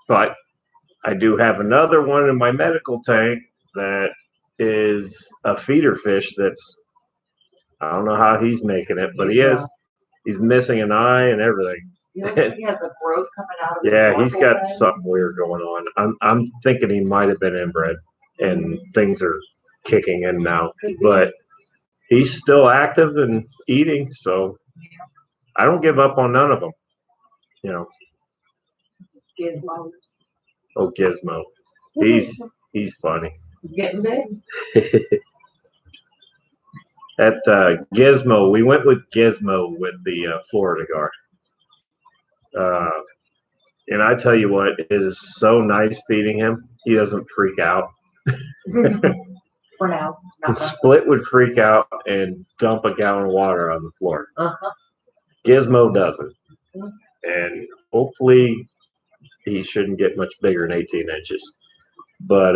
But I do have another one in my medical tank that is a feeder fish that's, I don't know how he's making it, but he is. He's missing an eye and everything. He looks like he has a growth coming out of his Yeah, he's got something weird going on. I'm thinking he might have been inbred and things are kicking in now. But he's still active and eating, so I don't give up on none of them. Gizmo. Oh, Gizmo. He's funny. He's getting big. That Gizmo, we went with Gizmo with the Florida Guard. And I tell you what, it is so nice feeding him. He doesn't freak out. For now. Split would freak out and dump a gallon of water on the floor. Gizmo doesn't. And hopefully he shouldn't get much bigger than 18 inches. But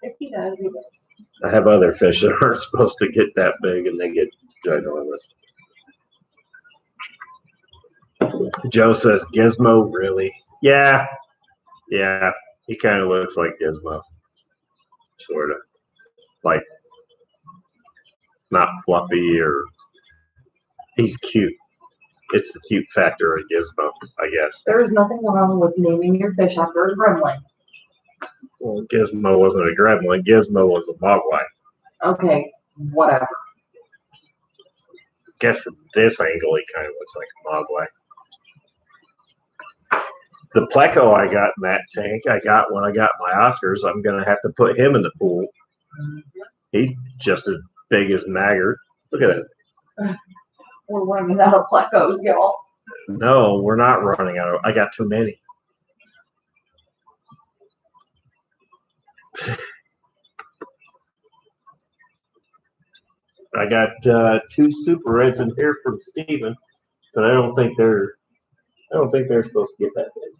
if he does, he does. I have other fish that aren't supposed to get that big and they get ginormous. Joe says, "Gizmo, really?" Yeah. He kind of looks like Gizmo. Sort of. Like, not fluffy or... He's cute. It's the cute factor of Gizmo, I guess. There is nothing wrong with naming your fish after a gremlin. Well, Gizmo wasn't a gremlin. Gizmo was a mogwai. Okay, whatever. I guess from this angle, he kind of looks like a mogwai. The pleco I got in that tank, I got when I got my Oscars. I'm going to have to put him in the pool. He's just as big as Maggart. Look at it. We're running out of plecos, y'all. No, we're not running out of. I got too many. I got 2 Super Reds in here from Steven, but I don't think they're supposed to get that big.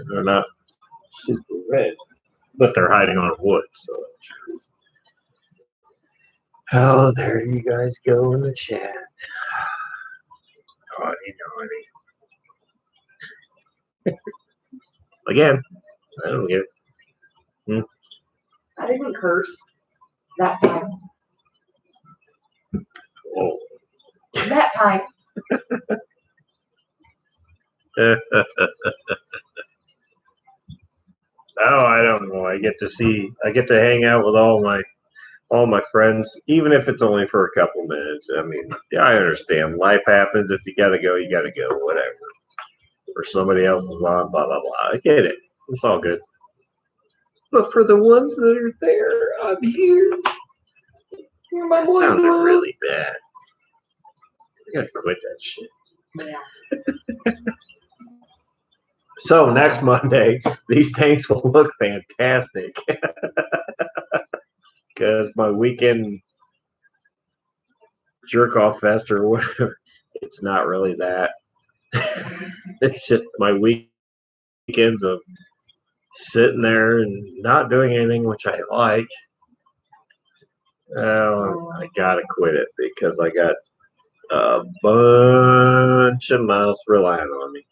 They're not super red, but they're hiding on wood, so. Oh, there you guys go in the chat. Naughty, naughty. Again, I don't get it. I didn't curse that time. Oh. That time. Oh, I don't know. I get to hang out with all my friends, even if it's only for a couple minutes. I mean, yeah, I understand. Life happens. If you gotta go, you gotta go. Whatever. Or somebody else is on. Blah blah blah. I get it. It's all good. But for the ones that are there, I'm here. You're my boy. Sounded really bad. I gotta quit that shit. Yeah. So next Monday, these tanks will look fantastic. Because my weekend jerk off fest or whatever, it's not really that. It's just my weekends of sitting there and not doing anything, which I like. I gotta quit it because I got a bunch of mouths relying on me.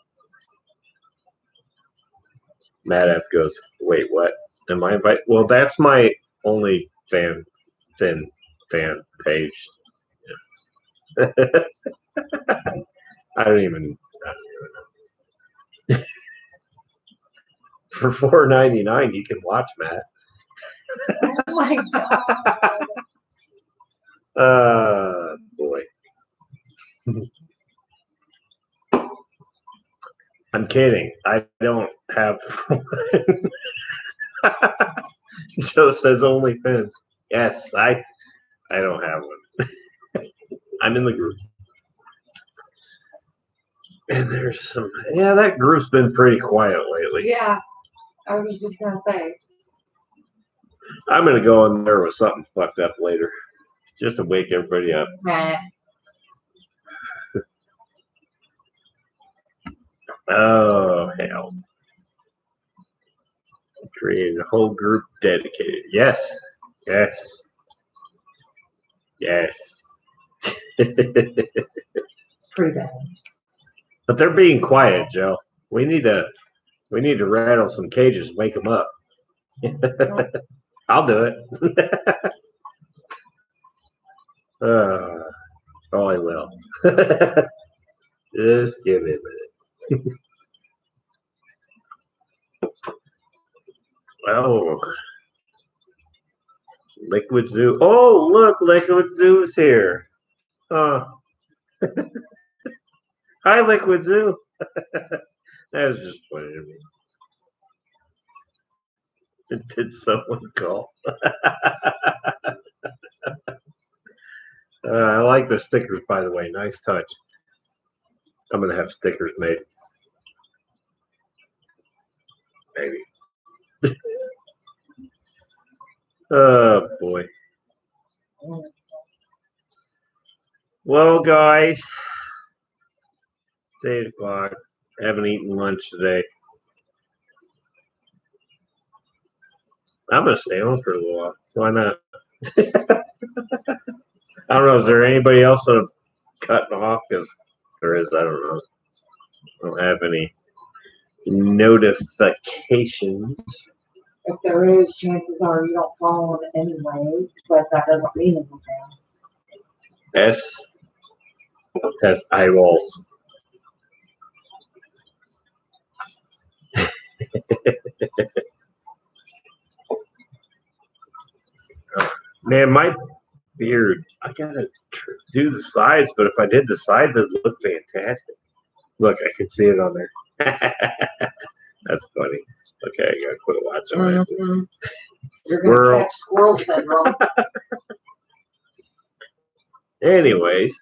Matt F goes, wait, what? Am I invited? Well, that's my only fan page. I don't even know. For $4.99, you can watch Matt. Oh my god. Boy. I'm kidding. I don't have one. Joe says OnlyFans. Yes, I don't have one. I'm in the group. And there's some, yeah, that group's been pretty quiet lately. Yeah. I was just gonna say. I'm gonna go in there with something fucked up later, just to wake everybody up. Matt. Oh hell! Created a whole group dedicated. Yes, yes, yes. It's pretty bad. But they're being quiet, Joe. We need to rattle some cages, and wake them up. I'll do it. Oh, I will. Just give me a minute. Oh, Liquid Zoo. Oh, look, Liquid Zoo's here. Huh. Hi, Liquid Zoo. That was just funny to me. Did someone call? I like the stickers, by the way. Nice touch. I'm going to have stickers made. Maybe. Oh, boy. Well, guys, it's 8 o'clock. I haven't eaten lunch today. I'm going to stay on for a little while. Why not? I don't know. Is there anybody else that I'm cutting off? Because there is. I don't know. I don't have any notifications. If there is, chances are you don't follow them anyway, but that doesn't mean anything. S has eyeballs. Man, my beard, I gotta do the sides, but if I did the sides, it would look fantastic. Look, I can see it on there. That's funny. Okay, I gotta quit watching Mm-hmm. You're gonna catch squirrel syndrome. Anyways.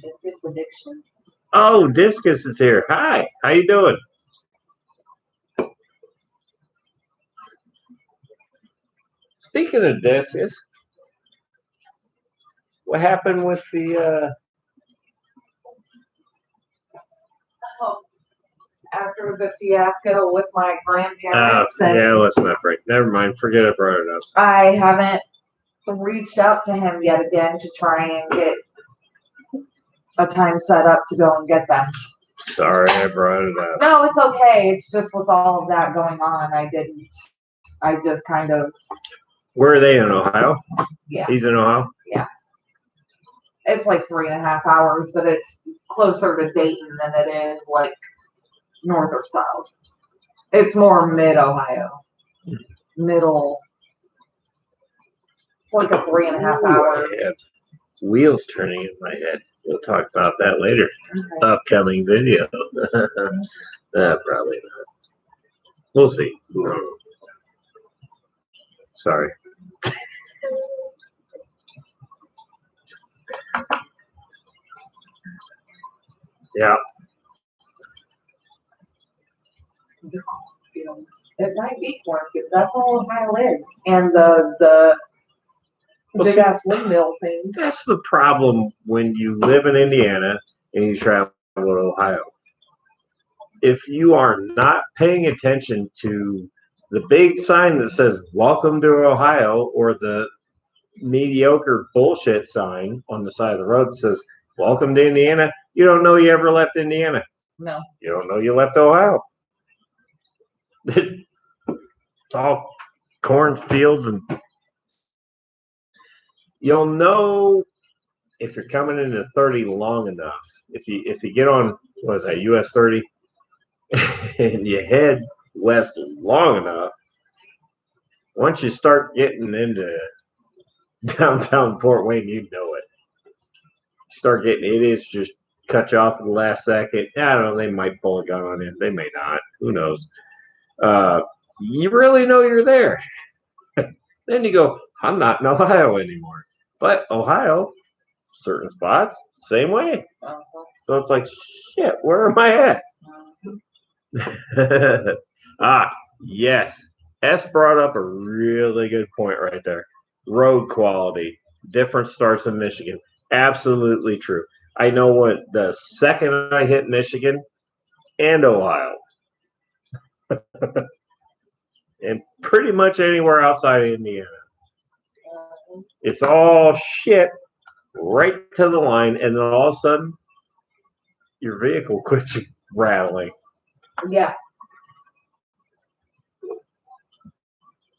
Discus addiction. Oh, Discus is here. Hi, how you doing? Speaking of Discus, What happened with the? After the fiasco with my grandparents, and Yeah, let's not break. Never mind. Forget I brought it up. I haven't reached out to him yet again to try and get a time set up to go and get them. Sorry, I brought it up. No, it's okay. It's just with all of that going on, I just kind of. Where are they in Ohio? Yeah. He's in Ohio? Yeah. It's like 3.5 hours, but it's closer to Dayton than it is like north or south. It's more mid-Ohio. Middle. It's like a 3.5 hour. I have wheels turning in my head. We'll talk about that later. Okay. Upcoming video. Probably not. We'll see. Sorry. Yeah. The cornfields. It might be cornfields. That's all Ohio is. And the big ass windmill things. That's the problem when you live in Indiana and you travel to Ohio. If you are not paying attention to the big sign that says "Welcome to Ohio" or the mediocre bullshit sign on the side of the road that says "Welcome to Indiana," you don't know you ever left Indiana. No. You don't know you left Ohio. It's all cornfields, and you'll know if you're coming into 30 long enough. If you get on, what is that, US 30, and you head west long enough, once you start getting into downtown Fort Wayne, you know it. You start getting idiots just cut you off at the last second. I don't know, they might pull a gun on you. They may not. Who knows? You really know you're there. Then you go, I'm not in Ohio anymore. But Ohio, certain spots, same way. So it's like, shit, where am I at? Yes. S brought up a really good point right there. Road quality. Different starts in Michigan. Absolutely true. I know what the second I hit Michigan and Ohio. And pretty much anywhere outside of Indiana. It's all shit right to the line, and then all of a sudden, your vehicle quits rattling. Yeah.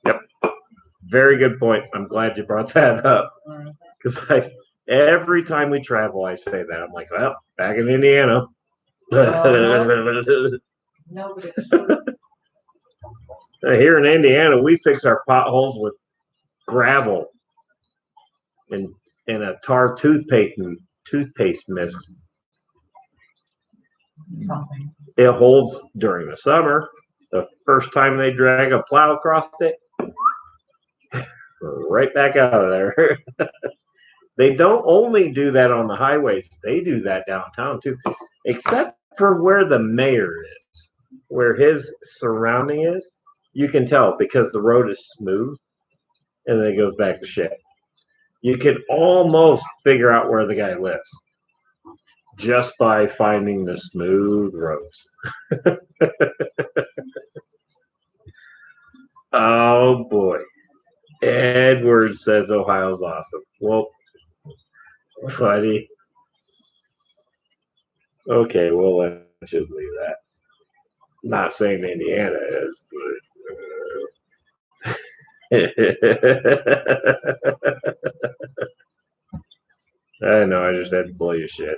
Yep. Very good point. I'm glad you brought that up. Because every time we travel, I say that. I'm like, well, back in Indiana. No, but it's true. Here in Indiana, we fix our potholes with gravel and a tar toothpaste mist. Something. It holds during the summer. The first time they drag a plow across it, right back out of there. They don't only do that on the highways, they do that downtown too, except for where the mayor is, where his surrounding is. You can tell because the road is smooth and then it goes back to shit. You can almost figure out where the guy lives just by finding the smooth roads. Oh boy. Edward says Ohio's awesome. Well, buddy. Okay, we'll let you believe that. Not saying Indiana is, but I know, I just had to blow your shit.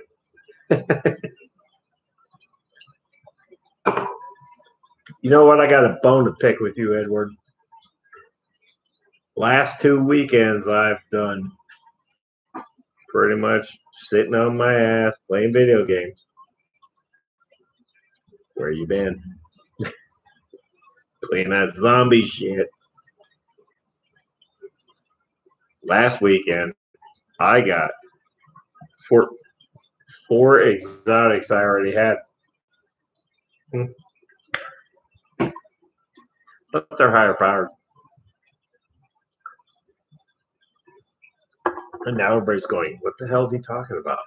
You know what? I got a bone to pick with you, Edward. Last 2 weekends I've done pretty much sitting on my ass playing video games. Where you been? Playing that zombie shit. Last weekend I got four exotics I already had. But they're higher powered. And now everybody's going, what the hell is he talking about?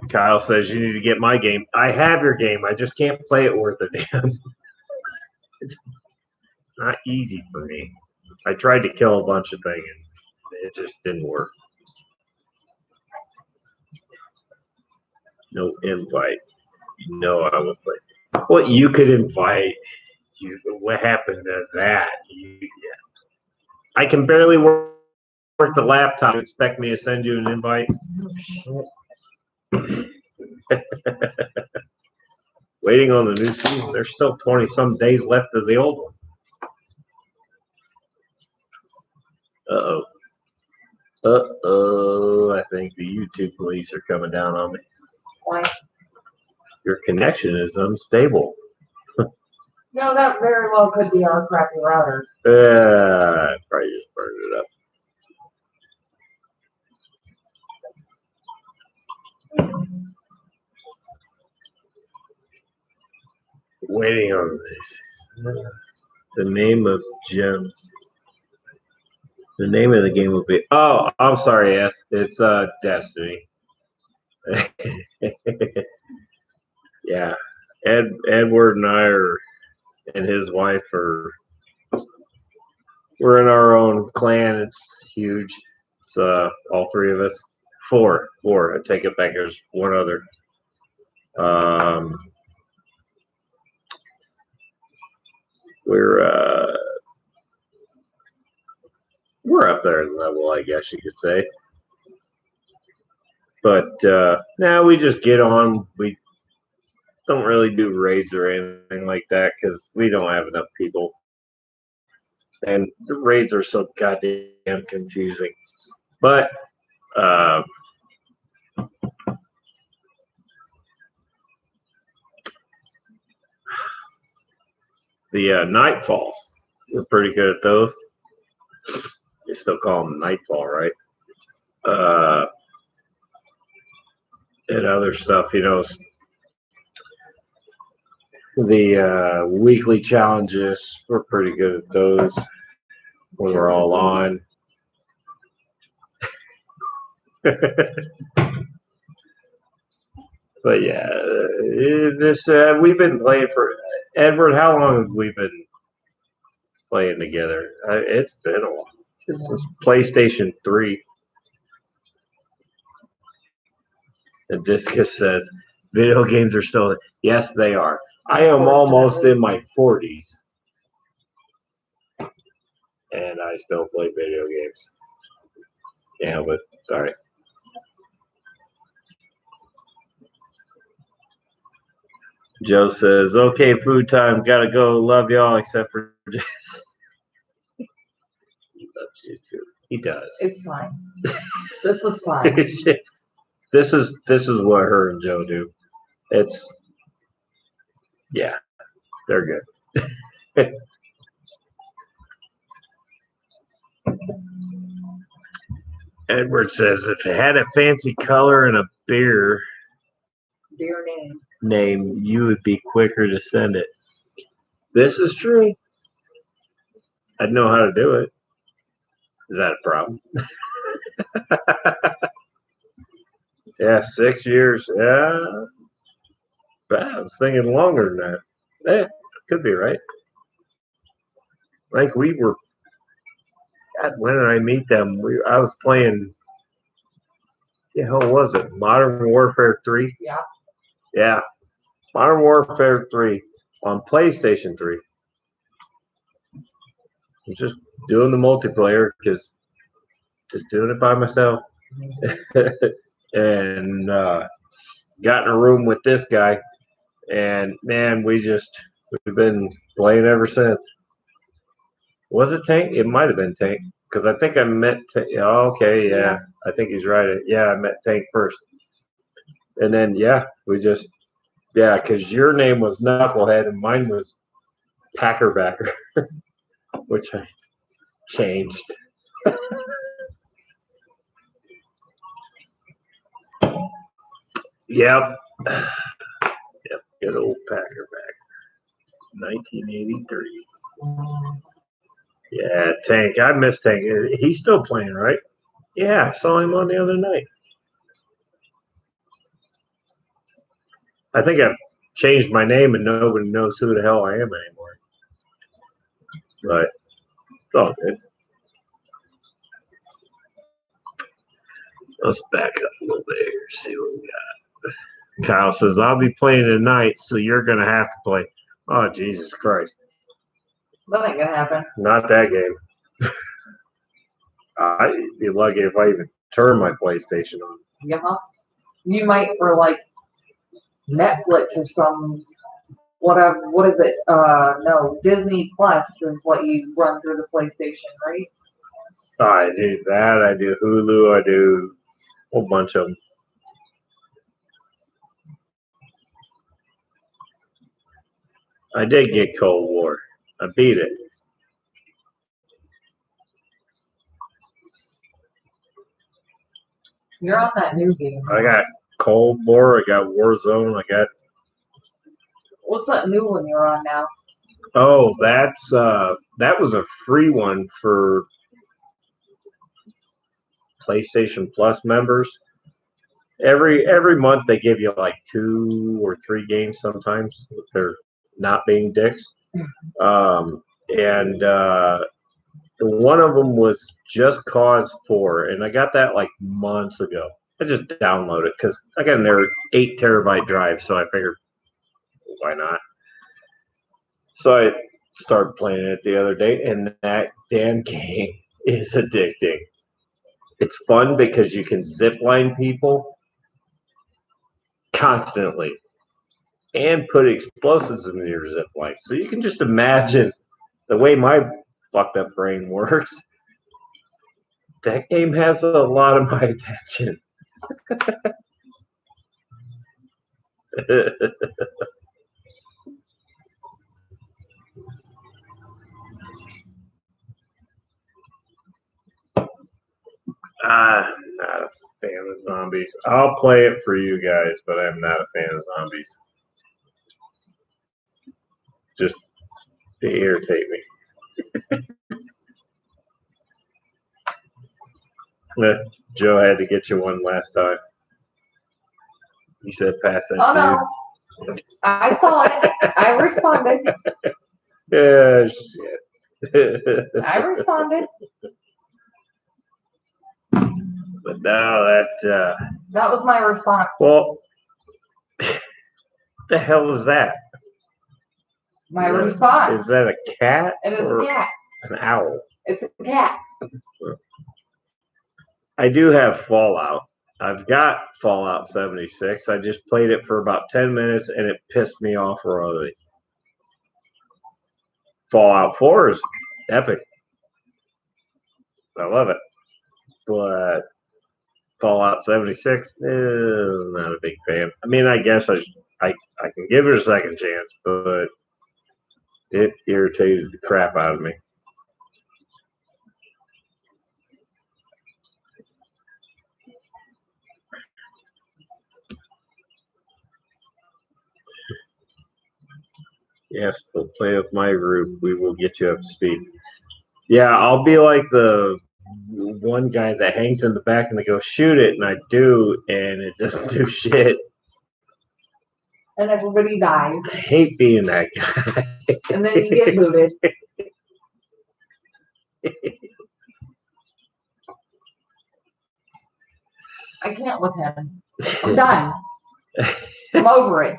Kyle says, you need to get my game. I have your game. I just can't play it worth a damn. It's not easy for me. I tried to kill a bunch of things. It just didn't work. No invite. No, I would play. Well, you could invite. What happened to that? I can barely work the laptop. You expect me to send you an invite? Waiting on the new season. There's still 20-some days left of the old one. Uh-oh. Uh-oh. I think the YouTube police are coming down on me. Why? Your connection is unstable. No, that very well could be our crappy router. I probably just burned it up. Waiting on this. The name of gems. The name of the game will be. Oh, I'm sorry. Yes, it's Destiny. Yeah, Edward and I and his wife we're in our own clan. It's huge. It's all three of us. Four. I take it back. There's one other. We're up there in level, I guess you could say. But now we just get on. We don't really do raids or anything like that because we don't have enough people. And the raids are so goddamn confusing. But the Nightfalls, we're pretty good at those. You still call them Nightfall, right? And other stuff, the weekly challenges, we're pretty good at those when we're all on. But yeah, we've been playing for Edward. How long have we been playing together? It's been a while. This is PlayStation 3. And Discus says, video games are still. Yes, they are. I am almost in my 40s. And I still play video games. Yeah, but sorry. Joe says, okay, food time. Gotta go. Love y'all, except for Jess. He loves you too. He does. It's fine. This was fine. This is what her and Joe do. Yeah, they're good. Edward says, if it had a fancy color and a beer name, you would be quicker to send it. This is true. I'd know how to do it. Is that a problem? Yeah, 6 years. Yeah. But I was thinking longer than that. Yeah, could be right. Like we were. God, when did I meet them? I was playing. Yeah, how was it? Modern Warfare 3? Yeah. Yeah. Modern Warfare 3 on PlayStation 3. I was just doing the multiplayer because just doing it by myself. And got in a room with this guy. And man, we've been playing ever since. Was it Tank? It might have been Tank. Because I think I met Tank. Oh, okay, yeah. I think he's right. Yeah, I met Tank first. And then, yeah, because your name was Knucklehead and mine was Packerbacker, which I changed. Yep. Yep, good old Packerback. 1983. Yeah, Tank. I miss Tank. He's still playing, right? Yeah, I saw him on the other night. I think I've changed my name and nobody knows who the hell I am anymore. But it's all good. Let's back up a little bit here, see what we got. Kyle says, I'll be playing tonight, so you're going to have to play. Oh, Jesus Christ. That ain't gonna happen. Not that game. I'd be lucky if I even turn my PlayStation on. Yeah. You might for like Netflix or some whatever. What is it? No, Disney Plus is what you run through the PlayStation, right? I do that. I do Hulu. I do a whole bunch of them. I did get Cold War. I beat it. You're on that new game. I got Cold War. I got Warzone. I got. What's that new one you're on now? Oh, that was a free one for PlayStation Plus members. Every month they give you like 2 or 3 games sometimes if they're not being dicks. And one of them was Just Cause 4, and I got that like months ago. I just downloaded it because I got an 8 terabyte drive, so I figured why not. So I started playing it the other day, and that damn game is addicting. It's fun because you can zipline people constantly and put explosives in your zipline. So you can just imagine the way my fucked up brain works. That game has a lot of my attention. I'm not a fan of zombies. I'll play it for you guys, but I'm not a fan of zombies. Just they irritate me. Joe had to get you one last time. He said pass that Oh to no, I saw it. I responded. you. Yeah, shit. I responded. But no, That was my response. well, the hell is that? My response. Is that a cat? It is or a cat. an owl? It's a cat. I do have Fallout. I've got Fallout 76. I just played it for about 10 minutes and it pissed me off royally. Fallout 4 is epic. I love it. But Fallout 76, not a big fan. I mean, I guess I can give it a second chance, but it irritated the crap out of me. Yes, we'll play with my group. We will get you up to speed. Yeah, I'll be like the one guy that hangs in the back and they go, shoot it, and I do, and it doesn't do shit. And everybody dies. I hate being that guy. And then you get booted. I can't with him. I'm done. I'm over it.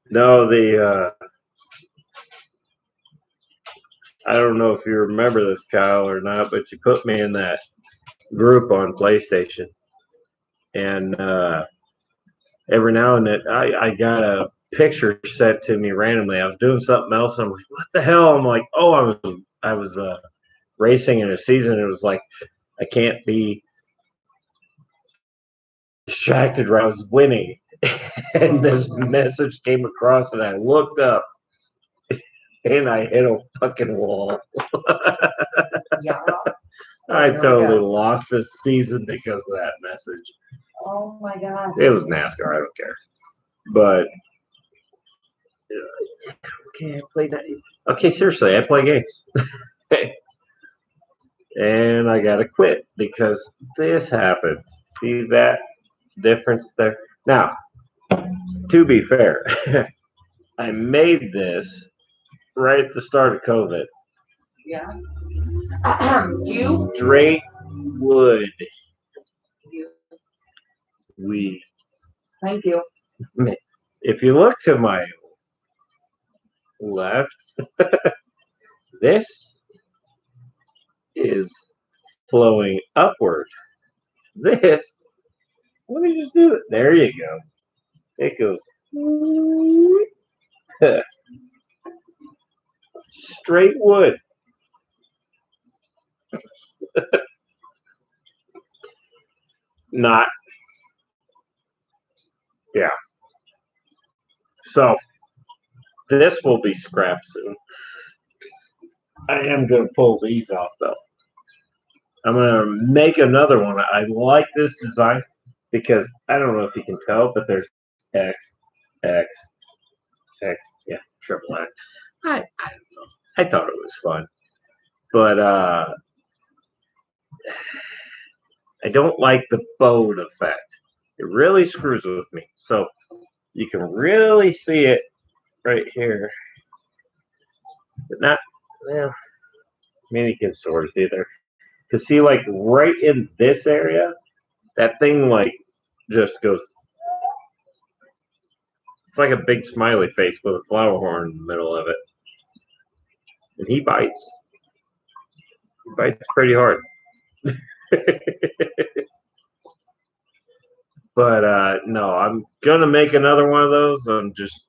No, I don't know if you remember this, Kyle, or not, but you put me in that group on PlayStation. And every now and then I got a picture sent to me randomly. I was doing something else, and I'm like, what the hell? I'm like, oh, I was racing in a season. It was like, I can't be distracted where I was winning. And this message came across, and I looked up, and I hit a fucking wall. Yeah. I totally lost this season because of that message. Oh my god. It was NASCAR. I don't care. But Okay, I play that. Okay, seriously, I play games. And I gotta quit because this happens. See that difference there? Now, to be fair, I made this right at the start of COVID. Yeah. You? Straight wood. You. We. Thank you. If you look to my left, this is flowing upward. This, let me just do it. There you go. It goes straight wood. Not, yeah. So this will be scrapped soon. I am going to pull these off though. I'm going to make another one. I like this design because I don't know if you can tell, but there's X, X, X, yeah, triple X. I don't know. I thought it was fun. But I don't like the bowed effect. It really screws with me. So you can really see it right here. But not, well, maybe you can sort of see there. To see like right in this area, that thing like just goes. It's like a big smiley face with a flower horn in the middle of it. And he bites. He bites pretty hard. But no, I'm gonna make another one of those. I'm just,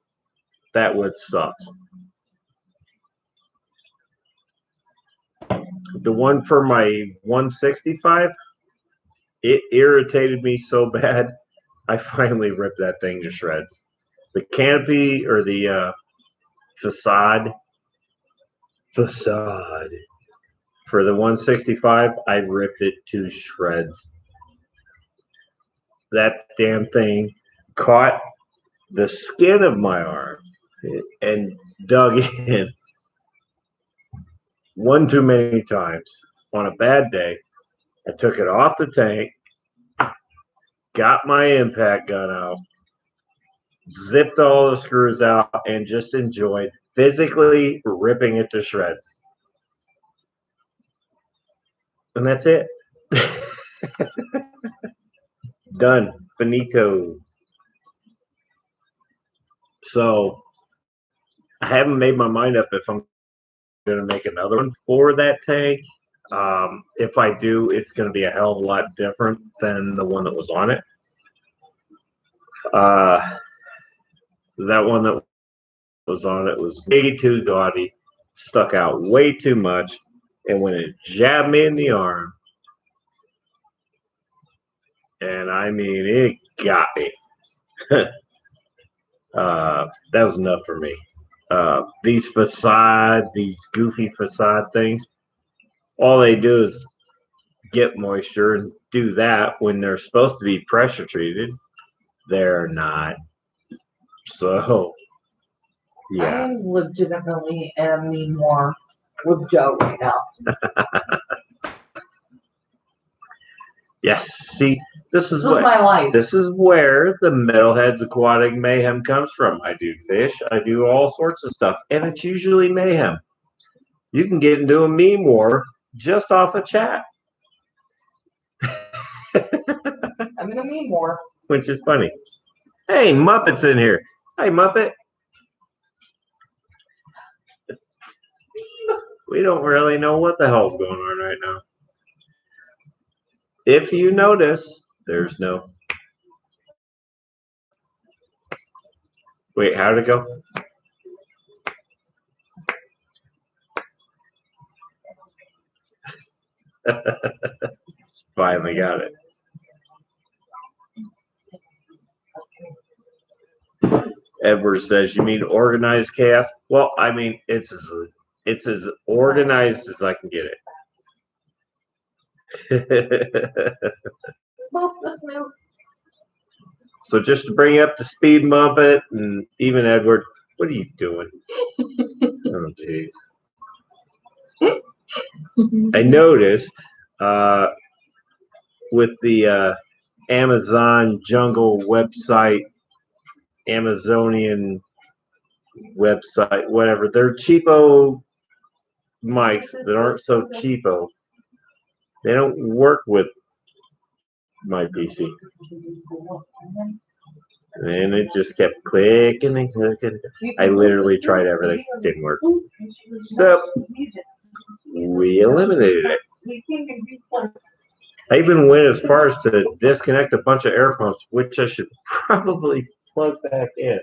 that wood sucks. The one for my 165, it irritated me so bad, I finally ripped that thing to shreds. The canopy or the facade for the 165, I ripped it to shreds. That damn thing caught the skin of my arm and dug in one too many times. On a bad day, I took it off the tank, got my impact gun out, zipped all the screws out, and just enjoyed physically ripping it to shreds. And that's it. Done. Finito. So I haven't made my mind up if I'm going to make another one for that tank. If I do, it's going to be a hell of a lot different than the one that was on it. That one that was on it was way too gaudy, stuck out way too much, and when it jabbed me in the arm, and I mean it got me. That was enough for me. These goofy facade things, all they do is get moisture and do that when they're supposed to be pressure treated. They're not. So, yeah. I legitimately am more with Joe right now. Yes. See, this is my life. This is where the Metalhead's Aquatic Mayhem comes from. I do fish. I do all sorts of stuff, and it's usually mayhem. You can get into a meme war just off a chat. I'm in a meme war. Which is funny. Hey, Muppet's in here. Hey, Muppet. We don't really know what the hell's going on right now. If you notice, there's no. Wait, how'd it go? Finally got it. Edward says, "You mean organized chaos?" Well, I mean it's as organized as I can get it. So just to bring you up to speed, Muppet, and even Edward, What are you doing? Oh, jeez. I noticed with the Amazon jungle website, Amazonian website, whatever, they're cheapo mics that aren't so cheapo. They don't work with my PC. And it just kept clicking and clicking. I literally tried everything. Didn't work. So we eliminated it. I even went as far as to disconnect a bunch of air pumps, which I should probably plug back in.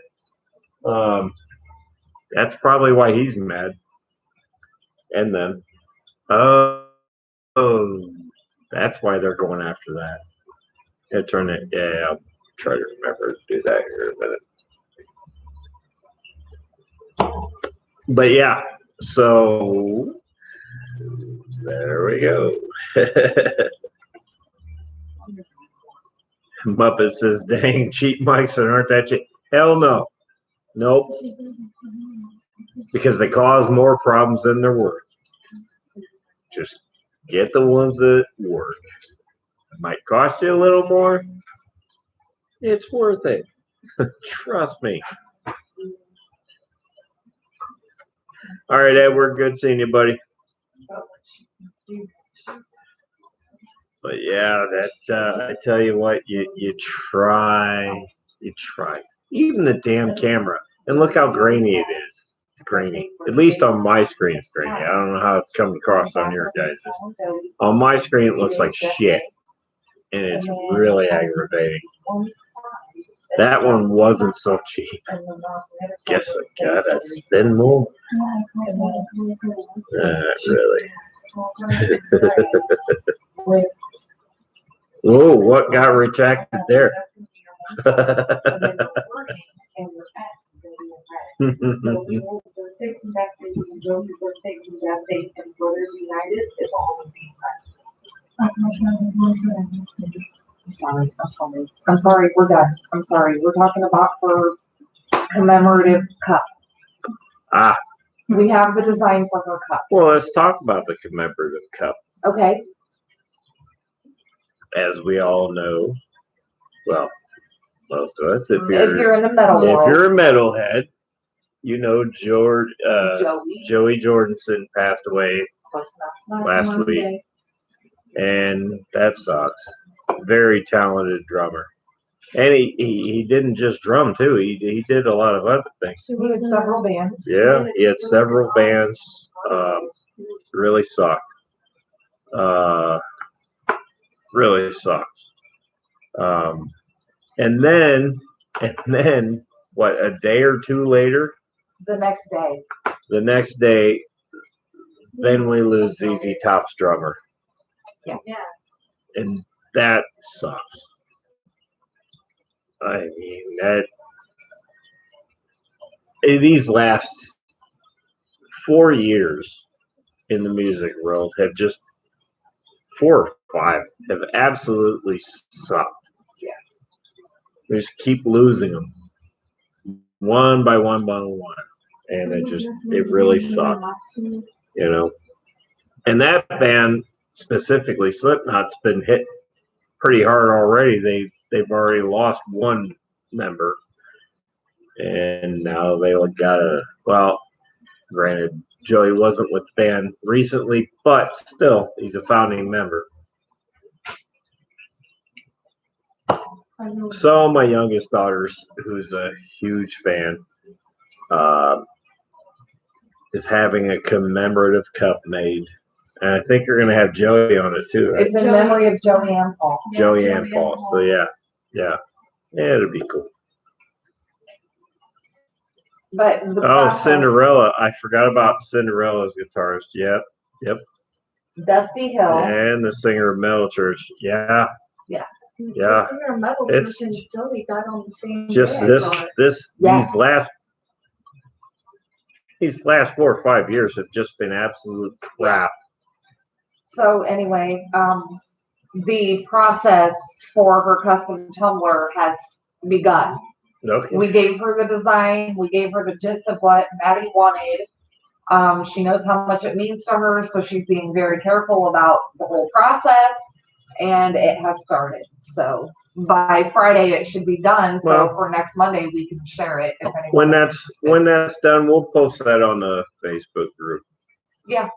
That's probably why he's mad. And then, oh, that's why they're going after that. Yeah, I'll try to remember to do that here in a minute. But yeah, so there we go. Muppet says, dang, cheap mics that aren't that cheap. Hell no. Nope. Because they cause more problems than they're worth. Just get the ones that work. It might cost you a little more. It's worth it. Trust me. All right, Edward. Good seeing you, buddy. But yeah, that I tell you what, you try. Even the damn camera, and look how grainy it is. It's grainy. At least on my screen, it's grainy. I don't know how it's coming across on your guys'. On my screen, it looks like shit, and it's really aggravating. That one wasn't so cheap. Guess I gotta spend more. Really. Whoa, what got retracted there? I'm sorry, we're done. I'm sorry. We're talking about for commemorative cup. Ah. We have the design for her cup. Well, let's talk about the commemorative cup. Okay. As we all know, well, most of us, if you're in the metal world, if you're a metalhead, you know Joey Jordanson passed away last week, and that sucks. Very talented drummer, and he didn't just drum too. He did a lot of other things. He had several bands. Yeah, he had several bands. Really sucked. Really sucks. And then, what? A day or two later. The next day, then we lose ZZ Top's drummer. Yeah. And that sucks. I mean, these last 4 years in the music world have just 4 or 5 have absolutely sucked. Yeah. We just keep losing them one by one by one, and it really sucks, you know. And that band specifically, Slipknot's been hit pretty hard already. They've already lost one member, and now they got granted, Joey wasn't with the band recently, but still, he's a founding member. So my youngest daughter, who's a huge fan, is having a commemorative cup made. And I think you're going to have Joey on it too, right? It's in memory of Joey and Paul. Joey and Paul. So yeah, it'll be cool. But Cinderella. I forgot about Cinderella's guitarist. Yep. Dusty Hill. And the singer of Metal Church. Yeah. The singer of Metal Church and Joey died on the same just day. These last 4 or 5 years have just been absolute crap. So anyway, the process for her custom tumbler has begun. Okay. We gave her the design. We gave her the gist of what Maddie wanted. She knows how much it means to her, so she's being very careful about the whole process, and it has started. So by Friday, it should be done. So Well, for next Monday, we can share it. If anyone when is when interested. that's done, we'll post that on the Facebook group. Yeah,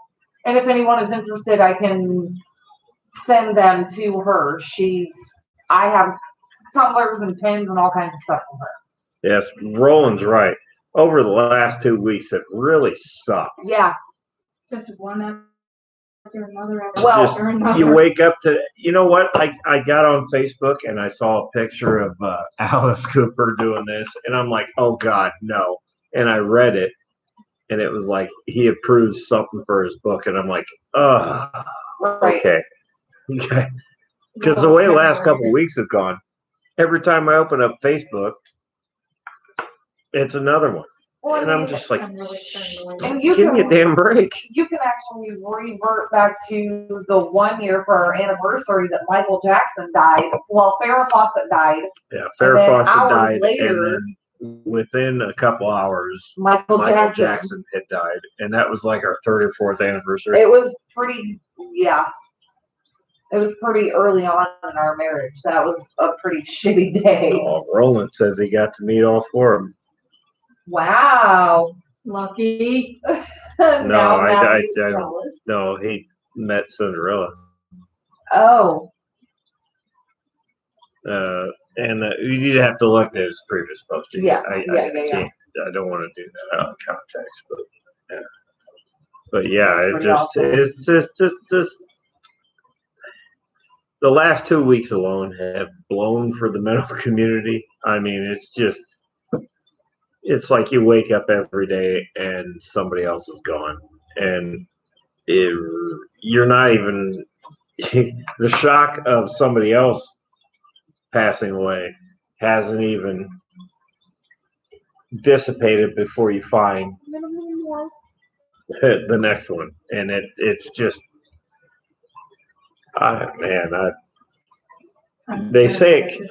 and if anyone is interested, I can send them to her. I have tumblers and pins and all kinds of stuff from her. Yes, Roland's right. Over the last 2 weeks have really sucked. Yeah. Just one after another after Well, after another. You wake up to, you know what? I got on Facebook and I saw a picture of Alice Cooper doing this, and I'm like, oh God, no. And I read it, and it was like he approves something for his book, and I'm like, oh, Right. okay. Because the way the last couple of weeks have gone, every time I open up Facebook, it's another one. Well, And I'm just like, I'm really turning away. and you give me a can damn break. actually revert back to the 1 year for our anniversary that Michael Jackson died. Well, Farrah Fawcett died. Yeah, And Farrah then Fawcett hours died, later, and then within a couple hours, Michael Jackson. Jackson had died, and that was like our 3rd or 4th anniversary. It was pretty, yeah. It was pretty early on in our marriage. That was a pretty shitty day. Oh, Roland says he got to meet all 4 of them. Wow. Lucky. Now I Maddie's don't. jealous. No, he met Cinderella. Oh. And you'd have to look at his previous posting. Yeah. I Yeah. can't. I don't want to do that out of context, but yeah. But yeah, That's it pretty just awesome. it's just the last 2 weeks alone have blown for the metal community. I mean, it's like you wake up every day and somebody else is gone, and you're not even the shock of somebody else passing away hasn't even dissipated before you find the next one, and it's just they say it.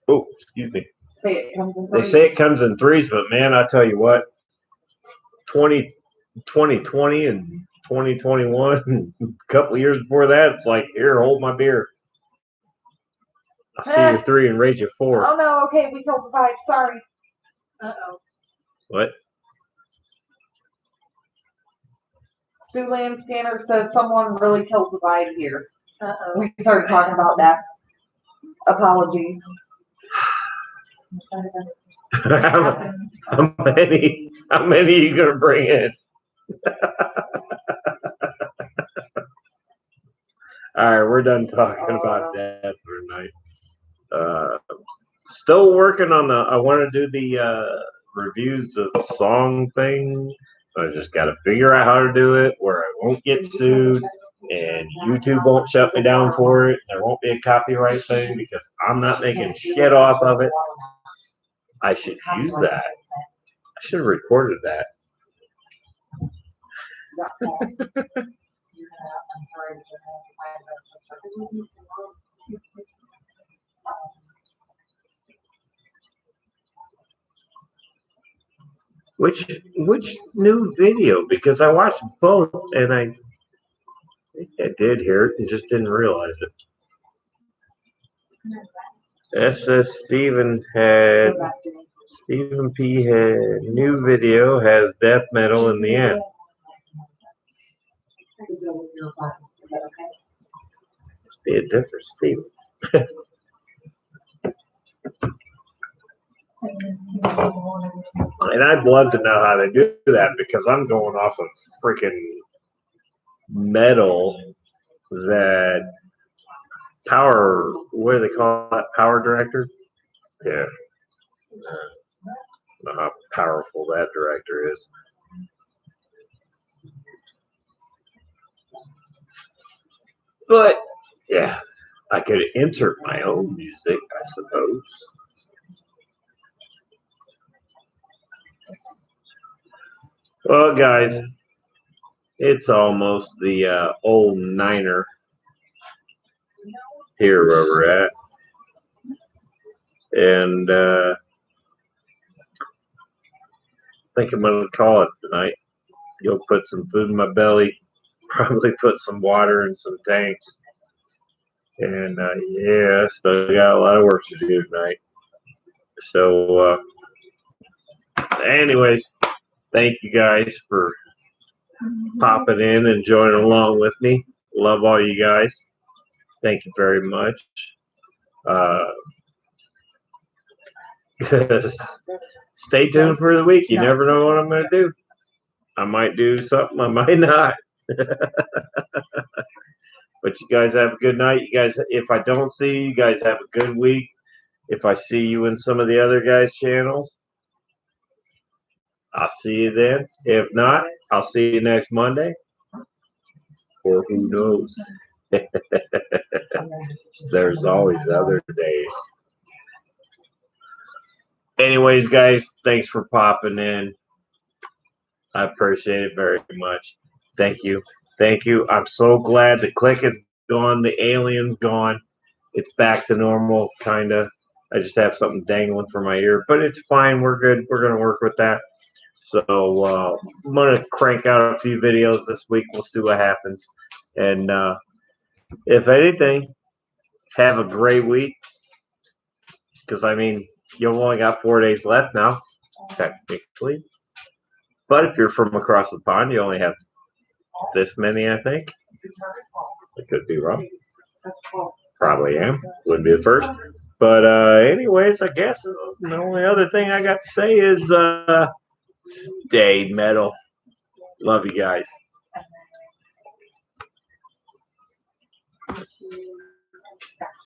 Oh, excuse me. They say it comes in threes, but man, I tell you what, 2020 and 2021, a couple of years before that, it's like, here, hold my beer. I'll see you 3 and rate you 4. Oh no, okay, we killed the vibe. Sorry. Uh-oh. What? Stu Land Scanner says someone really killed the vibe here. Uh-oh. We started talking about that. Apologies. How many are you gonna bring in? All right, we're done talking about that for tonight. Still working on I want to do the reviews of song thing. I just got to figure out how to do it where I won't get sued and YouTube won't shut me down for it. There won't be a copyright thing because I'm not making shit off of it. I should use that. I should have recorded that. Which new video? Because I watched both and I think I did hear it and just didn't realize it. SS Stephen Stephen P had new video has death metal in the end. Must be a different Stephen. And I'd love to know how they do that because I'm going off of freaking metal that power, what do they call that? Power director? Yeah. I don't know how powerful that director is. But yeah, I could insert my own music, I suppose. Well, guys, it's almost the old Niner here where we're at. And think I'm gonna call it tonight. Go put some food in my belly. Probably put some water in some tanks. And yeah, still got a lot of work to do tonight. So, anyways, thank you guys for popping in and joining along with me. Love all you guys. Thank you very much. Stay tuned for the week. You never know what I'm going to do. I might do something, I might not. But you guys have a good night. You guys, if I don't see you, you guys have a good week. If I see you in some of the other guys' channels, I'll see you then. If not, I'll see you next Monday. Or who knows? There's always other days. Anyways, guys, thanks for popping in. I appreciate it very much. Thank you. Thank you. I'm so glad the click is gone. The alien's gone. It's back to normal, kind of. I just have something dangling from my ear, but it's fine. We're good. We're going to work with that. So I'm going to crank out a few videos this week. We'll see what happens. And if anything, have a great week. Because, I mean, you've only got 4 days left now, technically. But if you're from across the pond, you only have this many, I think. I could be wrong. Probably am. Wouldn't be the first. But anyways, I guess the only other thing I got to say is stay metal. Love you guys.